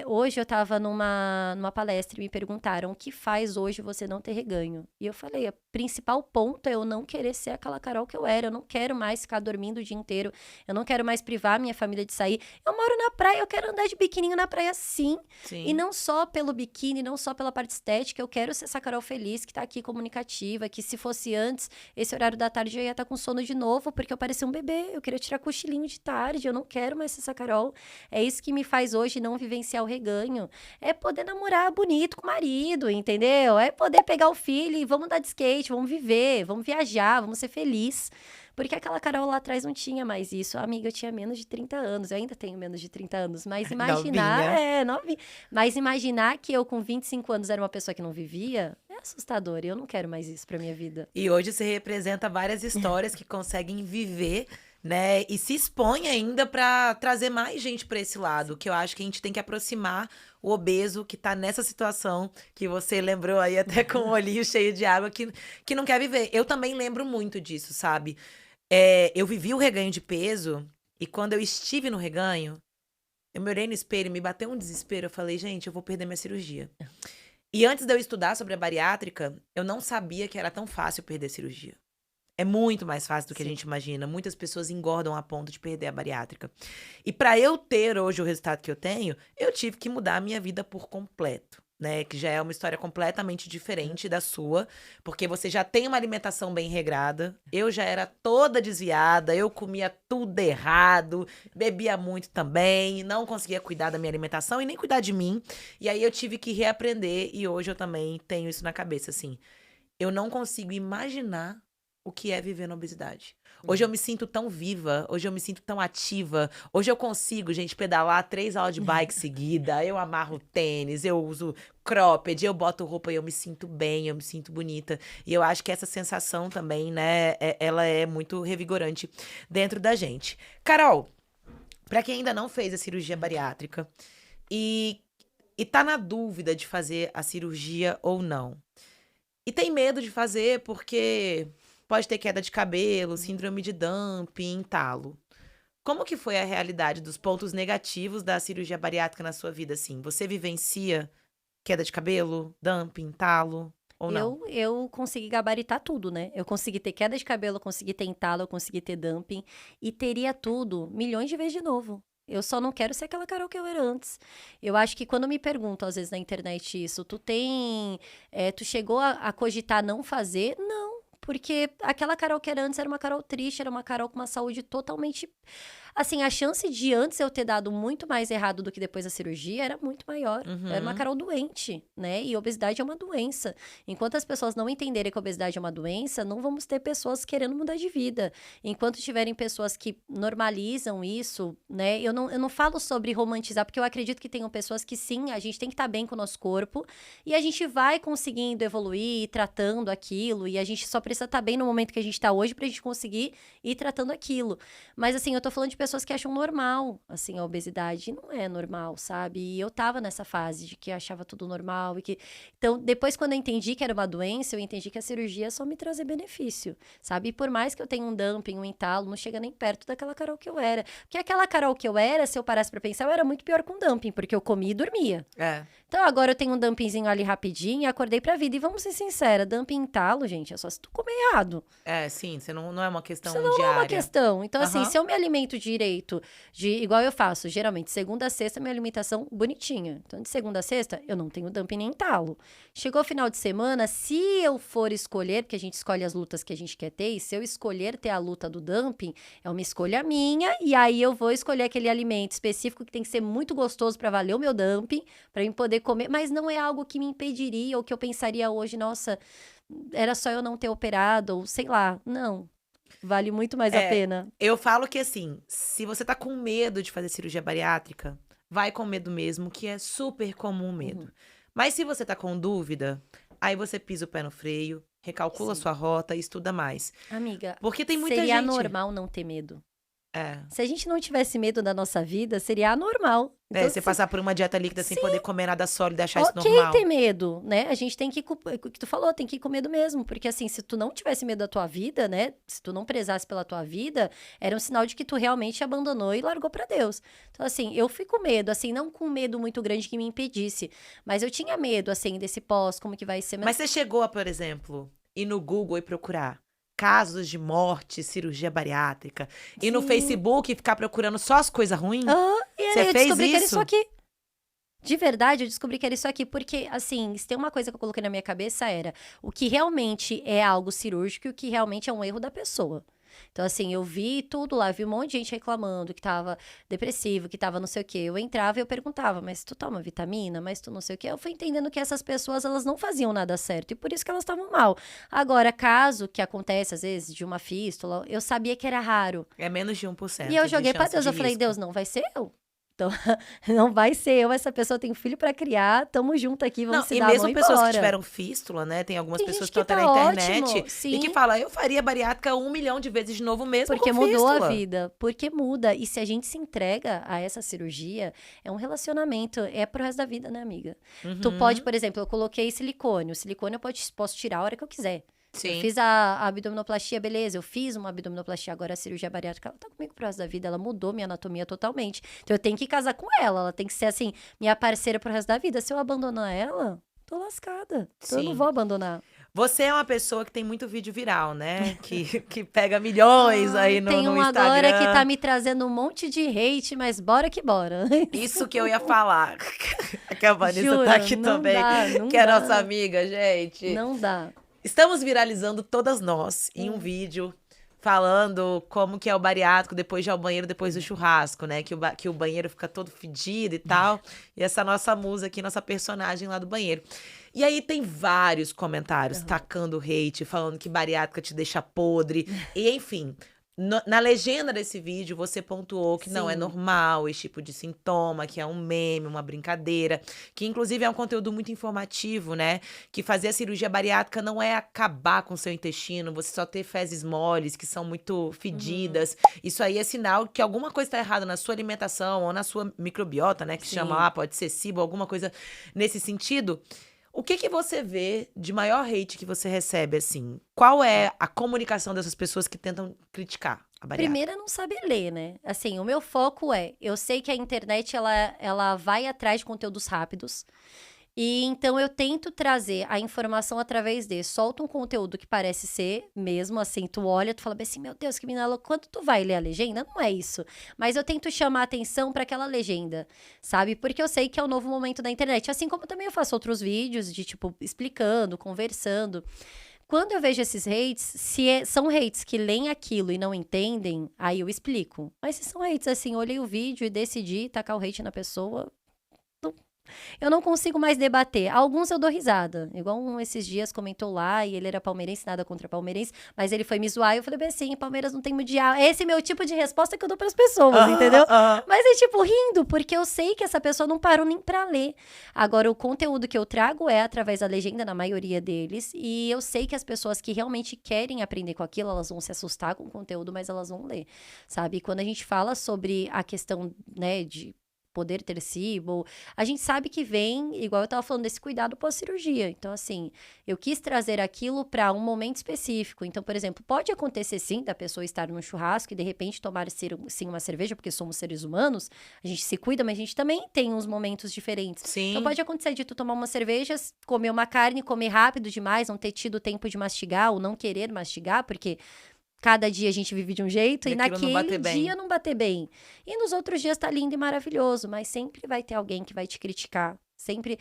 Hoje eu tava numa palestra e me perguntaram o que faz hoje você não ter reganho. E eu falei, o principal ponto é eu não querer ser aquela Carol que eu era. Eu não quero mais ficar dormindo o dia inteiro. Eu não quero mais privar minha família de sair. Eu moro na praia, eu quero andar de biquininho na praia sim. E não só pelo biquíni, não só pela parte estética, eu quero ser essa Carol feliz, que tá aqui comunicativa, que se fosse antes, esse horário da tarde eu ia estar com sono de novo, porque eu parecia um bebê, eu queria tirar cochilinho de tarde, eu não quero mais ser essa Carol. É isso que me faz hoje não vivenciar o reganho. É poder namorar bonito com o marido, entendeu? É poder pegar o filho e vamos andar de skate, vamos viver, vamos viajar, vamos ser felizes. Porque aquela Carol lá atrás não tinha mais isso. Amiga, eu tinha menos de 30 anos. Eu ainda tenho menos de 30 anos. Mas imaginar... novinha. Mas imaginar que eu com 25 anos era uma pessoa que não vivia... É assustador. E eu não quero mais isso pra minha vida. E hoje você representa várias histórias que conseguem viver, né? E se expõe ainda pra trazer mais gente pra esse lado. Que eu acho que a gente tem que aproximar o obeso que tá nessa situação que você lembrou aí até com o olhinho cheio de água que não quer viver. Eu também lembro muito disso, sabe? Eu vivi o reganho de peso e quando eu estive no reganho, eu me olhei no espelho, me bateu um desespero. Eu falei, gente, eu vou perder minha cirurgia. E antes de eu estudar sobre a bariátrica, eu não sabia que era tão fácil perder cirurgia. É muito mais fácil do que a gente imagina. Muitas pessoas engordam a ponto de perder a bariátrica. E para eu ter hoje o resultado que eu tenho, eu tive que mudar a minha vida por completo. Né, que já é uma história completamente diferente da sua, porque você já tem uma alimentação bem regrada. Eu já era toda desviada, eu comia tudo errado, bebia muito também, não conseguia cuidar da minha alimentação e nem cuidar de mim. E aí eu tive que reaprender e hoje eu também tenho isso na cabeça, assim. Eu não consigo imaginar o que é viver na obesidade. Hoje eu me sinto tão viva, hoje eu me sinto tão ativa. Hoje eu consigo, gente, pedalar 3 aulas de bike seguida. Eu amarro tênis, eu uso cropped, eu boto roupa e eu me sinto bem, eu me sinto bonita. E eu acho que essa sensação também, né, ela é muito revigorante dentro da gente. Carol, pra quem ainda não fez a cirurgia bariátrica e tá na dúvida de fazer a cirurgia ou não, e tem medo de fazer porque pode ter queda de cabelo, síndrome de dumping, talo. Como que foi a realidade dos pontos negativos da cirurgia bariátrica na sua vida, assim? Você vivencia queda de cabelo, dumping, talo ou não? Eu consegui gabaritar tudo, né? Eu consegui ter queda de cabelo, eu consegui ter entalo, eu consegui ter dumping. E teria tudo milhões de vezes de novo. Eu só não quero ser aquela Carol que eu era antes. Eu acho que quando me perguntam, às vezes, na internet isso, tu chegou a cogitar não fazer? Não. Porque aquela Carol que era antes era uma Carol triste, era uma Carol com uma saúde totalmente... Assim, a chance de antes eu ter dado muito mais errado do que depois da cirurgia era muito maior. Era uma Carol doente, né? E obesidade é uma doença. Enquanto as pessoas não entenderem que a obesidade é uma doença, não vamos ter pessoas querendo mudar de vida. Enquanto tiverem pessoas que normalizam isso, né? Eu não falo sobre romantizar, porque eu acredito que tenham pessoas que sim, a gente tem que estar bem com o nosso corpo e a gente vai conseguindo evoluir, ir tratando aquilo, e a gente só precisa estar bem no momento que a gente está hoje pra gente conseguir ir tratando aquilo. Mas assim, eu tô falando de pessoas que acham normal, assim, a obesidade. E não é normal, sabe? E eu tava nessa fase de que achava tudo normal e que... Então, depois, quando eu entendi que era uma doença, eu entendi que a cirurgia só me trazia benefício, sabe? E por mais que eu tenha um dumping, um entalo, não chega nem perto daquela Carol que eu era. Porque aquela Carol que eu era, se eu parasse pra pensar, eu era muito pior com dumping, porque eu comia e dormia. É. Então, agora eu tenho um dumpingzinho ali rapidinho e acordei pra vida. E vamos ser sinceras, dumping e entalo, gente, é só se tu comer errado. É, sim, você não é uma questão Isso não diária. é uma questão. Então, assim, Aham. se eu me alimento direito, igual eu faço, geralmente, segunda a sexta, minha alimentação bonitinha. Então, de segunda a sexta, eu não tenho dumping nem entalo. Chegou o final de semana, se eu for escolher, porque a gente escolhe as lutas que a gente quer ter, e se eu escolher ter a luta do dumping, é uma escolha minha, e aí eu vou escolher aquele alimento específico que tem que ser muito gostoso para valer o meu dumping, para eu poder comer, mas não é algo que me impediria, ou que eu pensaria hoje, nossa, era só eu não ter operado, ou sei lá, não. Vale muito mais a pena. Eu falo que assim, se você tá com medo de fazer cirurgia bariátrica, vai com medo mesmo, que é super comum o medo. Mas se você tá com dúvida, aí você pisa o pé no freio, recalcula Sim. sua rota e estuda mais. Amiga, Porque tem muita seria gente... anormal não ter medo. É. Se a gente não tivesse medo da nossa vida, seria anormal. Então, Você passar por uma dieta líquida sem poder comer nada sólido e achar isso ok normal. ter medo, né? A gente tem que ir o que tu falou, tem que ir com medo mesmo. Porque assim, se tu não tivesse medo da tua vida, né? Se tu não prezasse pela tua vida, era um sinal de que tu realmente abandonou e largou pra Deus. Então assim, eu fui com medo, assim, não com medo muito grande que me impedisse. Mas eu tinha medo, assim, desse pós, como que vai ser. Mas você chegou a, por exemplo, ir no Google e procurar casos de morte, cirurgia bariátrica, e no Sim. Facebook ficar procurando só as coisas ruins? E aí Você eu fez descobri que era isso? isso aqui. De verdade, eu descobri que era isso aqui, porque, assim, se tem uma coisa que eu coloquei na minha cabeça era o que realmente é algo cirúrgico e o que realmente é um erro da pessoa. Então, assim, eu vi tudo lá, vi um monte de gente reclamando que tava depressivo, que tava não sei o quê. Eu entrava e eu perguntava, mas tu toma vitamina? Mas tu não sei o quê? Eu fui entendendo que essas pessoas, elas não faziam nada certo e por isso que elas estavam mal. Agora, caso que acontece, às vezes, de uma fístula, eu sabia que era raro. É menos de 1%. E eu de joguei pra chance Deus, de eu falei, risco. Deus, não vai ser eu. Então, não vai ser eu, essa pessoa tem um filho pra criar, tamo junto aqui, vamos Não, se e dar mesmo a mão pessoas que embora. tiveram fístula, né? Tem algumas Tem pessoas gente que estão que até tá na internet ótimo, sim. e que falam, eu faria bariátrica 1 milhão de vezes de novo mesmo Porque com mudou fístula. a vida, porque muda. E se a gente se entrega a essa cirurgia, é um relacionamento, é pro resto da vida, né, amiga? Tu pode, por exemplo, eu coloquei silicone. O silicone eu posso tirar a hora que eu quiser. Sim. Eu fiz a abdominoplastia, beleza, eu fiz uma abdominoplastia, agora a cirurgia bariátrica, ela tá comigo pro resto da vida, ela mudou minha anatomia totalmente. Então eu tenho que casar com ela tem que ser, assim, minha parceira pro resto da vida. Se eu abandonar ela, tô lascada. Então eu Sim. não vou abandonar. Você é uma pessoa que tem muito vídeo viral, né? Que pega milhões aí no Tem um Instagram. agora que tá me trazendo um monte de hate, mas bora que bora. Isso que eu ia falar. Que a Vanessa Juro, tá aqui não também, dá, não que é dá. nossa amiga, gente. Não dá. Estamos viralizando todas nós em um vídeo falando como que é o bariátrico depois de ir ao banheiro, depois do churrasco, né? Que o banheiro fica todo fedido e tal. E essa nossa musa aqui, nossa personagem lá do banheiro. E aí tem vários comentários tacando hate, falando que bariátrica te deixa podre. E enfim, na legenda desse vídeo, você pontuou que não é Sim. normal esse tipo de sintoma, que é um meme, uma brincadeira, que inclusive é um conteúdo muito informativo, né? Que fazer a cirurgia bariátrica não é acabar com o seu intestino, você só ter fezes moles, que são muito fedidas. Isso aí é sinal que alguma coisa está errada na sua alimentação ou na sua microbiota, né? Que Sim. chama lá, pode ser SIBO, alguma coisa nesse sentido. O que você vê de maior hate que você recebe, assim? Qual é a comunicação dessas pessoas que tentam criticar a bariátrica? Primeiro é não saber ler, né? Assim, o meu foco eu sei que a internet, ela vai atrás de conteúdos rápidos. E então eu tento trazer a informação através de solta um conteúdo que parece ser mesmo, assim, tu olha, tu fala bem assim, meu Deus, que menina louca, quando tu vai ler a legenda, não é isso. Mas eu tento chamar a atenção para aquela legenda, sabe? Porque eu sei que é o novo momento da internet. Assim como também eu faço outros vídeos de, tipo, explicando, conversando. Quando eu vejo esses hates, são hates que leem aquilo e não entendem, aí eu explico. Mas se são hates, assim, eu olhei o vídeo e decidi tacar o hate na pessoa, eu não consigo mais debater. Alguns eu dou risada. Igual esses dias comentou lá, e ele era palmeirense, nada contra palmeirense, mas ele foi me zoar e eu falei bem assim, Palmeiras não tem mundial. Esse é meu tipo de resposta que eu dou pras pessoas, entendeu? Mas é tipo rindo, porque eu sei que essa pessoa não parou nem pra ler. Agora, o conteúdo que eu trago é através da legenda, na maioria deles, e eu sei que as pessoas que realmente querem aprender com aquilo, elas vão se assustar com o conteúdo, mas elas vão ler, sabe? E quando a gente fala sobre a questão, né, de poder ter SIBO, a gente sabe que vem, igual eu tava falando, desse cuidado pós-cirurgia. Então, assim, eu quis trazer aquilo para um momento específico. Então, por exemplo, pode acontecer sim da pessoa estar num churrasco e de repente tomar sim uma cerveja, porque somos seres humanos, a gente se cuida, mas a gente também tem uns momentos diferentes. Sim. Então, pode acontecer de tu tomar uma cerveja, comer uma carne, comer rápido demais, não ter tido tempo de mastigar ou não querer mastigar, porque cada dia a gente vive de um jeito e naquele dia não bater bem. E nos outros dias tá lindo e maravilhoso, mas sempre vai ter alguém que vai te criticar. Sempre.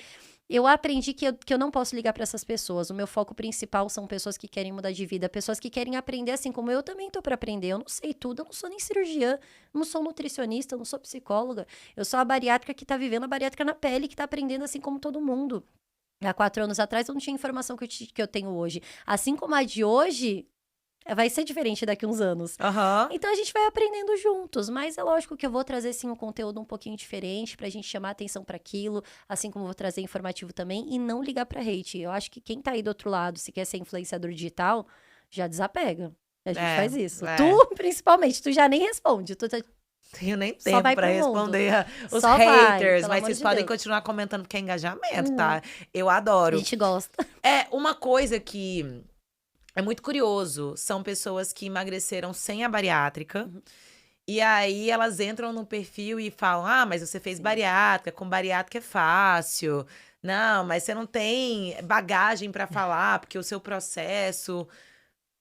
Eu aprendi que eu não posso ligar para essas pessoas. O meu foco principal são pessoas que querem mudar de vida, pessoas que querem aprender, assim como eu também tô para aprender. Eu não sei tudo, eu não sou nem cirurgiã, não sou nutricionista, eu não sou psicóloga. Eu sou a bariátrica que tá vivendo a bariátrica na pele, que tá aprendendo assim como todo mundo. Há 4 anos atrás eu não tinha a informação que eu tenho hoje. Assim como a de hoje vai ser diferente daqui a uns anos. Então a gente vai aprendendo juntos, mas é lógico que eu vou trazer sim um conteúdo um pouquinho diferente pra gente chamar atenção pra aquilo, assim como vou trazer informativo também e não ligar pra hate. Eu acho que quem tá aí do outro lado, se quer ser influenciador digital, já desapega. A gente faz isso. Tu, principalmente, tu já nem responde. Tu tenho nem tempo pra responder os Só haters, mas vocês podem continuar comentando porque é engajamento, tá? Eu adoro. A gente gosta. É uma coisa que é muito curioso, são pessoas que emagreceram sem a bariátrica, e aí elas entram no perfil e falam, mas você fez bariátrica, com bariátrica é fácil, não, mas você não tem bagagem pra falar, porque o seu processo...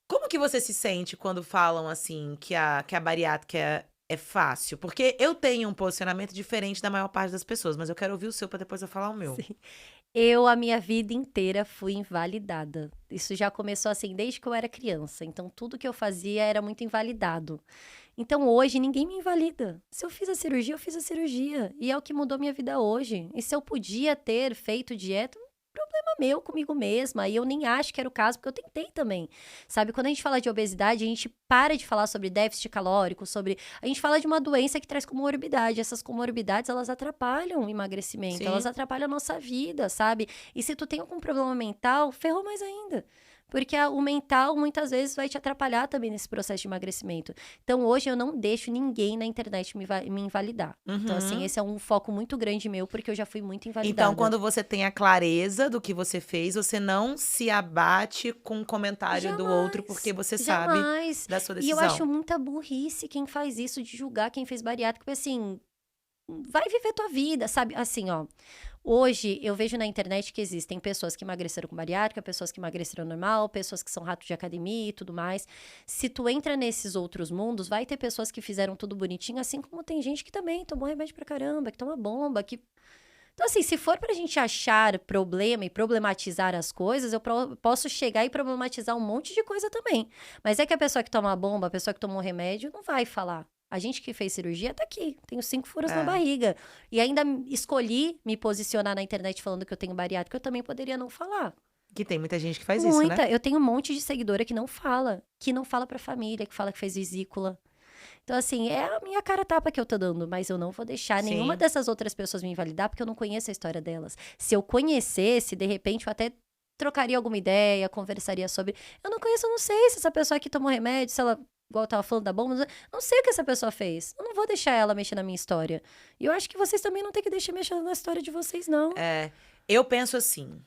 Como que você se sente quando falam, assim, que a bariátrica é fácil? Porque eu tenho um posicionamento diferente da maior parte das pessoas, mas eu quero ouvir o seu pra depois eu falar o meu. Sim. A minha vida inteira, fui invalidada. Isso já começou assim, desde que eu era criança. Então, tudo que eu fazia era muito invalidado. Então, hoje, ninguém me invalida. Se eu fiz a cirurgia, eu fiz a cirurgia. E é o que mudou minha vida hoje. E se eu podia ter feito dieta, problema meu comigo mesma, e eu nem acho que era o caso, porque eu tentei também, sabe? Quando a gente fala de obesidade, a gente para de falar sobre déficit calórico, a gente fala de uma doença que traz comorbidade, essas comorbidades, elas atrapalham o emagrecimento, Sim. Elas atrapalham a nossa vida, sabe? E se tu tem algum problema mental, ferrou mais ainda. Porque o mental, muitas vezes, vai te atrapalhar também nesse processo de emagrecimento. Então, hoje, eu não deixo ninguém na internet me invalidar. Então, assim, esse é um foco muito grande meu, porque eu já fui muito invalidada. Então, quando você tem a clareza do que você fez, você não se abate com um comentário do outro, porque você sabe da sua decisão. E eu acho muita burrice quem faz isso, de julgar quem fez bariátrica, porque, assim, vai viver tua vida, sabe? Assim, ó... Hoje, eu vejo na internet que existem pessoas que emagreceram com bariátrica, pessoas que emagreceram normal, pessoas que são ratos de academia e tudo mais. Se tu entra nesses outros mundos, vai ter pessoas que fizeram tudo bonitinho, assim como tem gente que também tomou remédio pra caramba, que toma bomba, que... Então, assim, se for pra gente achar problema e problematizar as coisas, eu posso chegar e problematizar um monte de coisa também. Mas é que a pessoa que toma a bomba, a pessoa que tomou o remédio, não vai falar. A gente que fez cirurgia tá aqui, tenho 5 furos na barriga. E ainda escolhi me posicionar na internet falando que eu tenho bariátrica, eu também poderia não falar. Que tem muita gente que faz isso, né? Eu tenho um monte de seguidora que não fala pra família, que fala que fez vesícula. Então, assim, é a minha cara tapa que eu tô dando, mas eu não vou deixar nenhuma dessas outras pessoas me invalidar, porque eu não conheço a história delas. Se eu conhecesse, de repente, eu até trocaria alguma ideia, conversaria sobre. Eu não conheço, eu não sei se essa pessoa aqui tomou remédio, se ela, igual eu tava falando da bomba, não sei o que essa pessoa fez. Eu não vou deixar ela mexer na minha história. E eu acho que vocês também não têm que deixar mexer na história de vocês, não. Eu penso assim,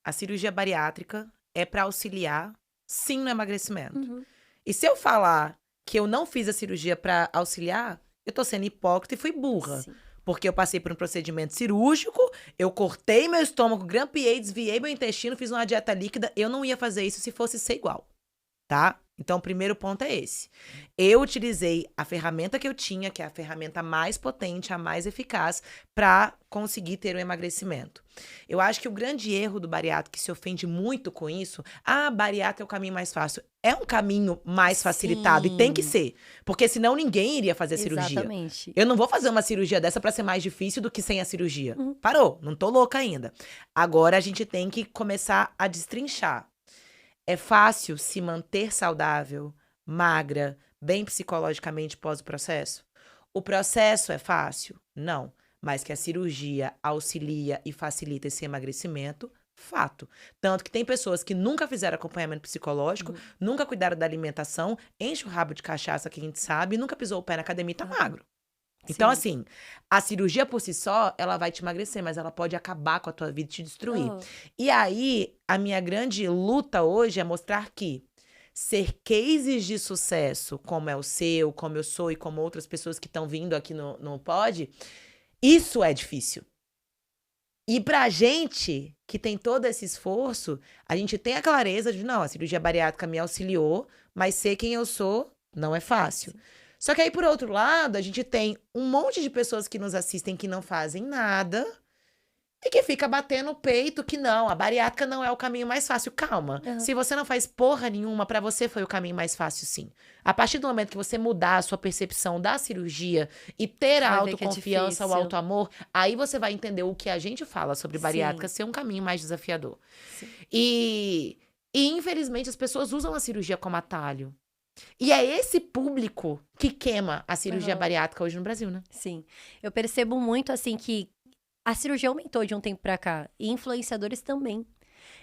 a cirurgia bariátrica é pra auxiliar, sim, no emagrecimento. E se eu falar que eu não fiz a cirurgia pra auxiliar, eu tô sendo hipócrita e fui burra. Sim. Porque eu passei por um procedimento cirúrgico, eu cortei meu estômago, grampeei, desviei meu intestino, fiz uma dieta líquida. Eu não ia fazer isso se fosse ser igual, tá? Então, o primeiro ponto é esse. Eu utilizei a ferramenta que eu tinha, que é a ferramenta mais potente, a mais eficaz, para conseguir ter o emagrecimento. Eu acho que o grande erro do bariátrico, que se ofende muito com isso, bariátrica é o caminho mais fácil. É um caminho mais facilitado, e tem que ser. Porque senão ninguém iria fazer cirurgia. Exatamente. Eu não vou fazer uma cirurgia dessa para ser mais difícil do que sem a cirurgia. Parou, não tô louca ainda. Agora a gente tem que começar a destrinchar. É fácil se manter saudável, magra, bem psicologicamente pós o processo? O processo é fácil? Não. Mas que a cirurgia auxilia e facilita esse emagrecimento, fato. Tanto que tem pessoas que nunca fizeram acompanhamento psicológico, nunca cuidaram da alimentação, enche o rabo de cachaça, que a gente sabe, e nunca pisou o pé na academia e tá magro. Então, assim, a cirurgia por si só, ela vai te emagrecer, mas ela pode acabar com a tua vida e te destruir. E aí, a minha grande luta hoje é mostrar que ser cases de sucesso, como é o seu, como eu sou e como outras pessoas que estão vindo aqui no Pod, isso é difícil. E pra gente, que tem todo esse esforço, a gente tem a clareza de, não, a cirurgia bariátrica me auxiliou, mas ser quem eu sou não é fácil. Só que aí, por outro lado, a gente tem um monte de pessoas que nos assistem que não fazem nada e que fica batendo o peito que não, a bariátrica não é o caminho mais fácil. Calma, se você não faz porra nenhuma, pra você foi o caminho mais fácil, sim. A partir do momento que você mudar a sua percepção da cirurgia e ter a autoconfiança, o autoamor, aí você vai entender o que a gente fala sobre bariátrica ser um caminho mais desafiador. E infelizmente, as pessoas usam a cirurgia como atalho. E é esse público que queima a cirurgia bariátrica hoje no Brasil, né? Sim. Eu percebo muito, assim, que a cirurgia aumentou de um tempo pra cá. E influenciadores também.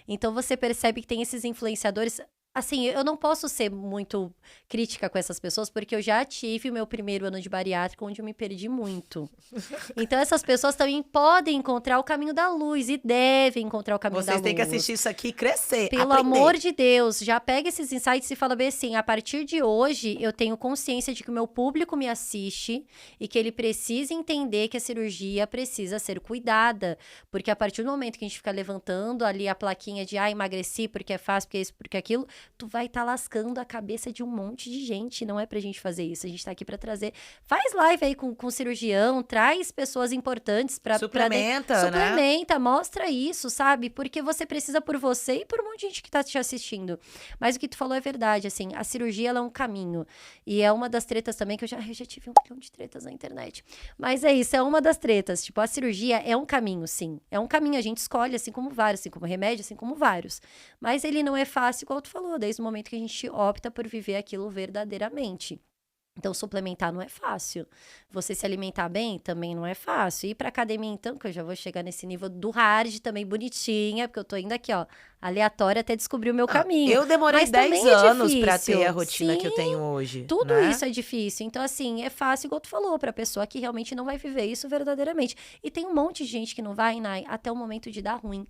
Então, você percebe que tem esses influenciadores... Assim, eu não posso ser muito crítica com essas pessoas, porque eu já tive o meu primeiro ano de bariátrica, onde eu me perdi muito. Então, essas pessoas também podem encontrar o caminho da luz e devem encontrar o caminho da luz. Vocês têm que assistir isso aqui e crescer, Pelo aprender. amor de Deus, já pega esses insights e fala bem assim, a partir de hoje, eu tenho consciência de que o meu público me assiste e que ele precisa entender que a cirurgia precisa ser cuidada. Porque a partir do momento que a gente fica levantando ali a plaquinha de, emagreci porque é fácil, porque é isso, porque é aquilo, tu vai estar lascando a cabeça de um monte de gente. Não é pra gente fazer isso. A gente tá aqui pra trazer... Faz live aí com cirurgião, traz pessoas importantes pra... Suplementa, né? Suplementa, mostra isso, sabe? Porque você precisa por você e por um monte de gente que tá te assistindo. Mas o que tu falou é verdade, assim. A cirurgia, ela é um caminho. E é uma das tretas também, que eu já tive 1 milhão de tretas na internet. Mas é isso, é uma das tretas. Tipo, a cirurgia é um caminho, sim. É um caminho, a gente escolhe, assim como vários. Assim como remédio, assim como vários. Mas ele não é fácil, igual tu falou, desde o momento que a gente opta por viver aquilo verdadeiramente. Então, suplementar não é fácil. Você se alimentar bem também não é fácil. Ir pra academia, então, que eu já vou chegar nesse nível do hard também, bonitinha, porque eu tô indo aqui, ó, aleatória até descobrir o meu caminho. Eu demorei Mas 10 também anos é pra ter a difícil. rotina Sim, que eu tenho hoje. tudo né? isso é difícil. Então, assim, é fácil, igual tu falou, pra pessoa que realmente não vai viver isso verdadeiramente. E tem um monte de gente que não vai, Nai, até o momento de dar ruim.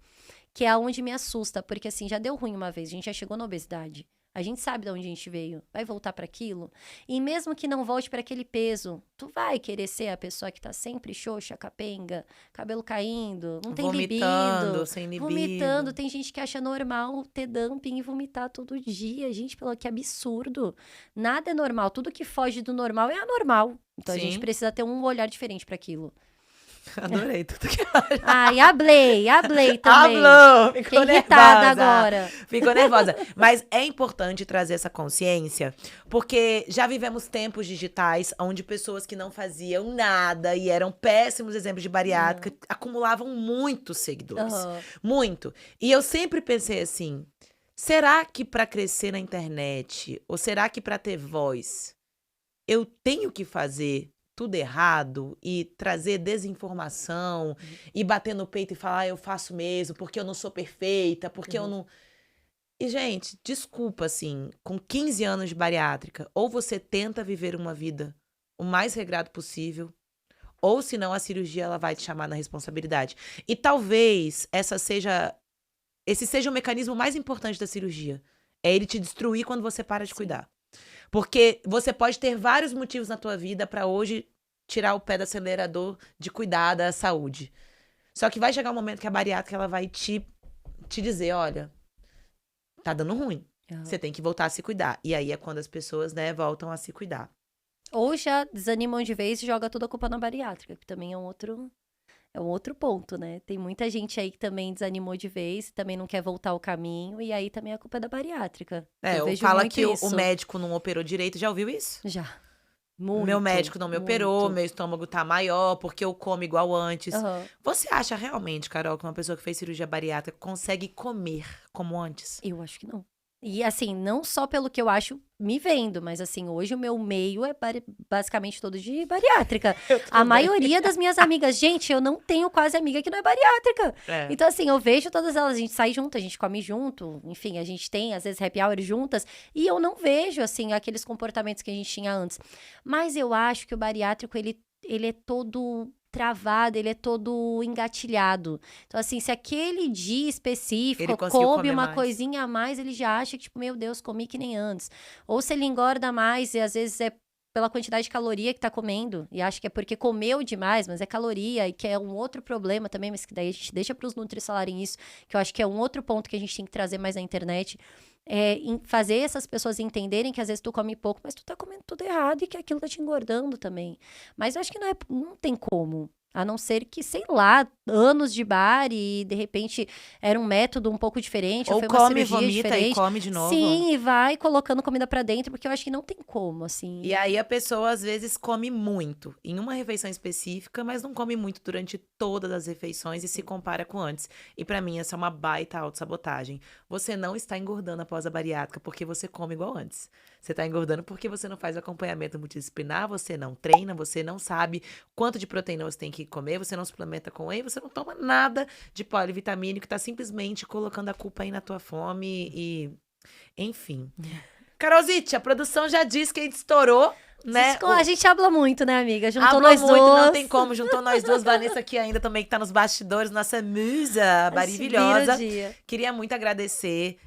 Que é onde me assusta, porque assim, já deu ruim uma vez, a gente já chegou na obesidade. A gente sabe de onde a gente veio, vai voltar para aquilo. E mesmo que não volte para aquele peso, tu vai querer ser a pessoa que tá sempre xoxa, capenga, cabelo caindo, não tem libido. Sem libido. Vomitando. Tem gente que acha normal ter dumping e vomitar todo dia. Gente, que absurdo. Nada é normal. Tudo que foge do normal é anormal. Então a gente precisa ter um olhar diferente para aquilo. Adorei tudo que Ai, hablei também. Hablou, ficou Fiquei irritada nervosa. agora. Ficou nervosa. Mas é importante trazer essa consciência, porque já vivemos tempos digitais onde pessoas que não faziam nada e eram péssimos exemplos de bariátrica acumulavam muitos seguidores. Aham. Muito. E eu sempre pensei assim, será que para crescer na internet, ou será que para ter voz, eu tenho que fazer tudo errado e trazer desinformação e bater no peito e falar, eu faço mesmo, porque eu não sou perfeita, porque eu não... E, gente, desculpa, assim, com 15 anos de bariátrica, ou você tenta viver uma vida o mais regrado possível, ou senão a cirurgia ela vai te chamar na responsabilidade. E talvez esse seja o mecanismo mais importante da cirurgia. É ele te destruir quando você para de cuidar. Porque você pode ter vários motivos na tua vida pra hoje tirar o pé do acelerador de cuidar da saúde. Só que vai chegar um momento que a bariátrica ela vai te dizer, olha, tá dando ruim. Você tem que voltar a se cuidar. E aí é quando as pessoas, né, voltam a se cuidar. Ou já desanimam de vez e joga toda a culpa na bariátrica, que também é um outro ponto, né? Tem muita gente aí que também desanimou de vez, também não quer voltar ao caminho, e aí também a culpa é da bariátrica. Eu vejo fala muito que o isso. médico não operou direito. Já ouviu isso? Já. Muito. Meu médico não me operou, muito. meu estômago tá maior, porque eu como igual antes. Aham. Você acha realmente, Carol, que uma pessoa que fez cirurgia bariátrica consegue comer como antes? Eu acho que não. E assim, não só pelo que eu acho me vendo, mas assim, hoje o meu meio é basicamente todo de bariátrica. A maioria das minhas amigas, gente, eu não tenho quase amiga que não é bariátrica. É. Então assim, eu vejo todas elas, a gente sai junto, a gente come junto, enfim, a gente tem às vezes happy hour juntas, e eu não vejo assim aqueles comportamentos que a gente tinha antes. Mas eu acho que o bariátrico, ele é todo travado, ele é todo engatilhado. Então, assim, se aquele dia específico Ele conseguiu coube comer uma mais. coisinha a mais, ele já acha que, tipo, meu Deus, comi que nem antes. Ou se ele engorda mais e às vezes é pela quantidade de caloria que tá comendo, e acha que é porque comeu demais, mas é caloria, e que é um outro problema também, mas que daí a gente deixa pros nutris falarem isso, que eu acho que é um outro ponto que a gente tem que trazer mais na internet, fazer essas pessoas entenderem que às vezes tu come pouco, mas tu tá comendo tudo errado e que aquilo tá te engordando também. Mas eu acho que não tem como. A não ser que, sei lá, anos de bar e, de repente, era um método um pouco diferente. Ou foi uma come, cirurgia vomita diferente. e come de novo. Sim, e vai colocando comida pra dentro, porque eu acho que não tem como, assim. E aí a pessoa, às vezes, come muito em uma refeição específica, mas não come muito durante todas as refeições e se compara com antes. E pra mim, essa é uma baita autossabotagem. Você não está engordando após a bariátrica porque você come igual antes. Você tá engordando porque você não faz acompanhamento multidisciplinar, você não treina, você não sabe quanto de proteína você tem que comer, você não suplementa com whey, você não toma nada de polivitamínico, tá simplesmente colocando a culpa aí na tua fome e... Enfim. Carolzite, a produção já disse que a gente estourou, né? A gente habla muito, né, amiga? Juntou Hablou nós muito, duas. não tem como. Juntou nós duas. Vanessa aqui ainda também, que tá nos bastidores. Nossa musa maravilhosa. Queria muito agradecer.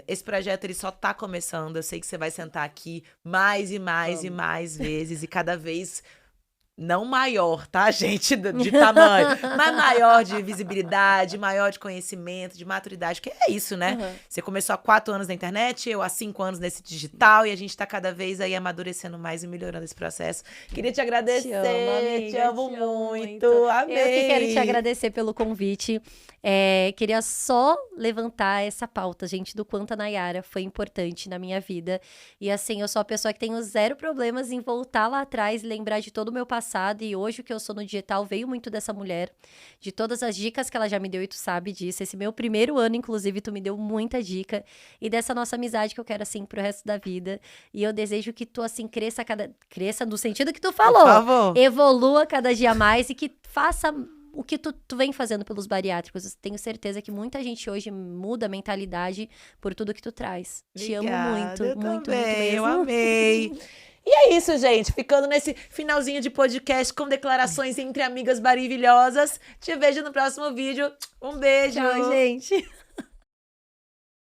Esse projeto, ele só tá começando. Eu sei que você vai sentar aqui mais e mais e mais vezes. E cada vez... Não maior, tá, gente, de tamanho, mas maior de visibilidade, maior de conhecimento, de maturidade, que é isso, né? Uhum. Você começou há 4 anos na internet, eu há 5 anos nesse digital, e a gente tá cada vez aí amadurecendo mais e melhorando esse processo. Queria te agradecer, te amo muito, amei. Eu que quero te agradecer pelo convite. Queria só levantar essa pauta, gente, do quanto a Nayara foi importante na minha vida. E assim, eu sou a pessoa que tenho 0 problemas em voltar lá atrás e lembrar de todo o meu passado. E hoje o que eu sou no digital veio muito dessa mulher, de todas as dicas que ela já me deu, e tu sabe disso. Esse meu primeiro ano, inclusive, tu me deu muita dica. E dessa nossa amizade que eu quero, assim, pro resto da vida. E eu desejo que tu, assim, cresça no sentido que tu falou. Por favor. Evolua cada dia mais e que faça o que tu vem fazendo pelos bariátricos. Eu tenho certeza que muita gente hoje muda a mentalidade por tudo que tu traz. Te amo muito, eu muito, também, muito mesmo. Eu amei. E é isso, gente. Ficando nesse finalzinho de podcast com declarações entre amigas maravilhosas. Te vejo no próximo vídeo. Um beijo. Tchau, gente.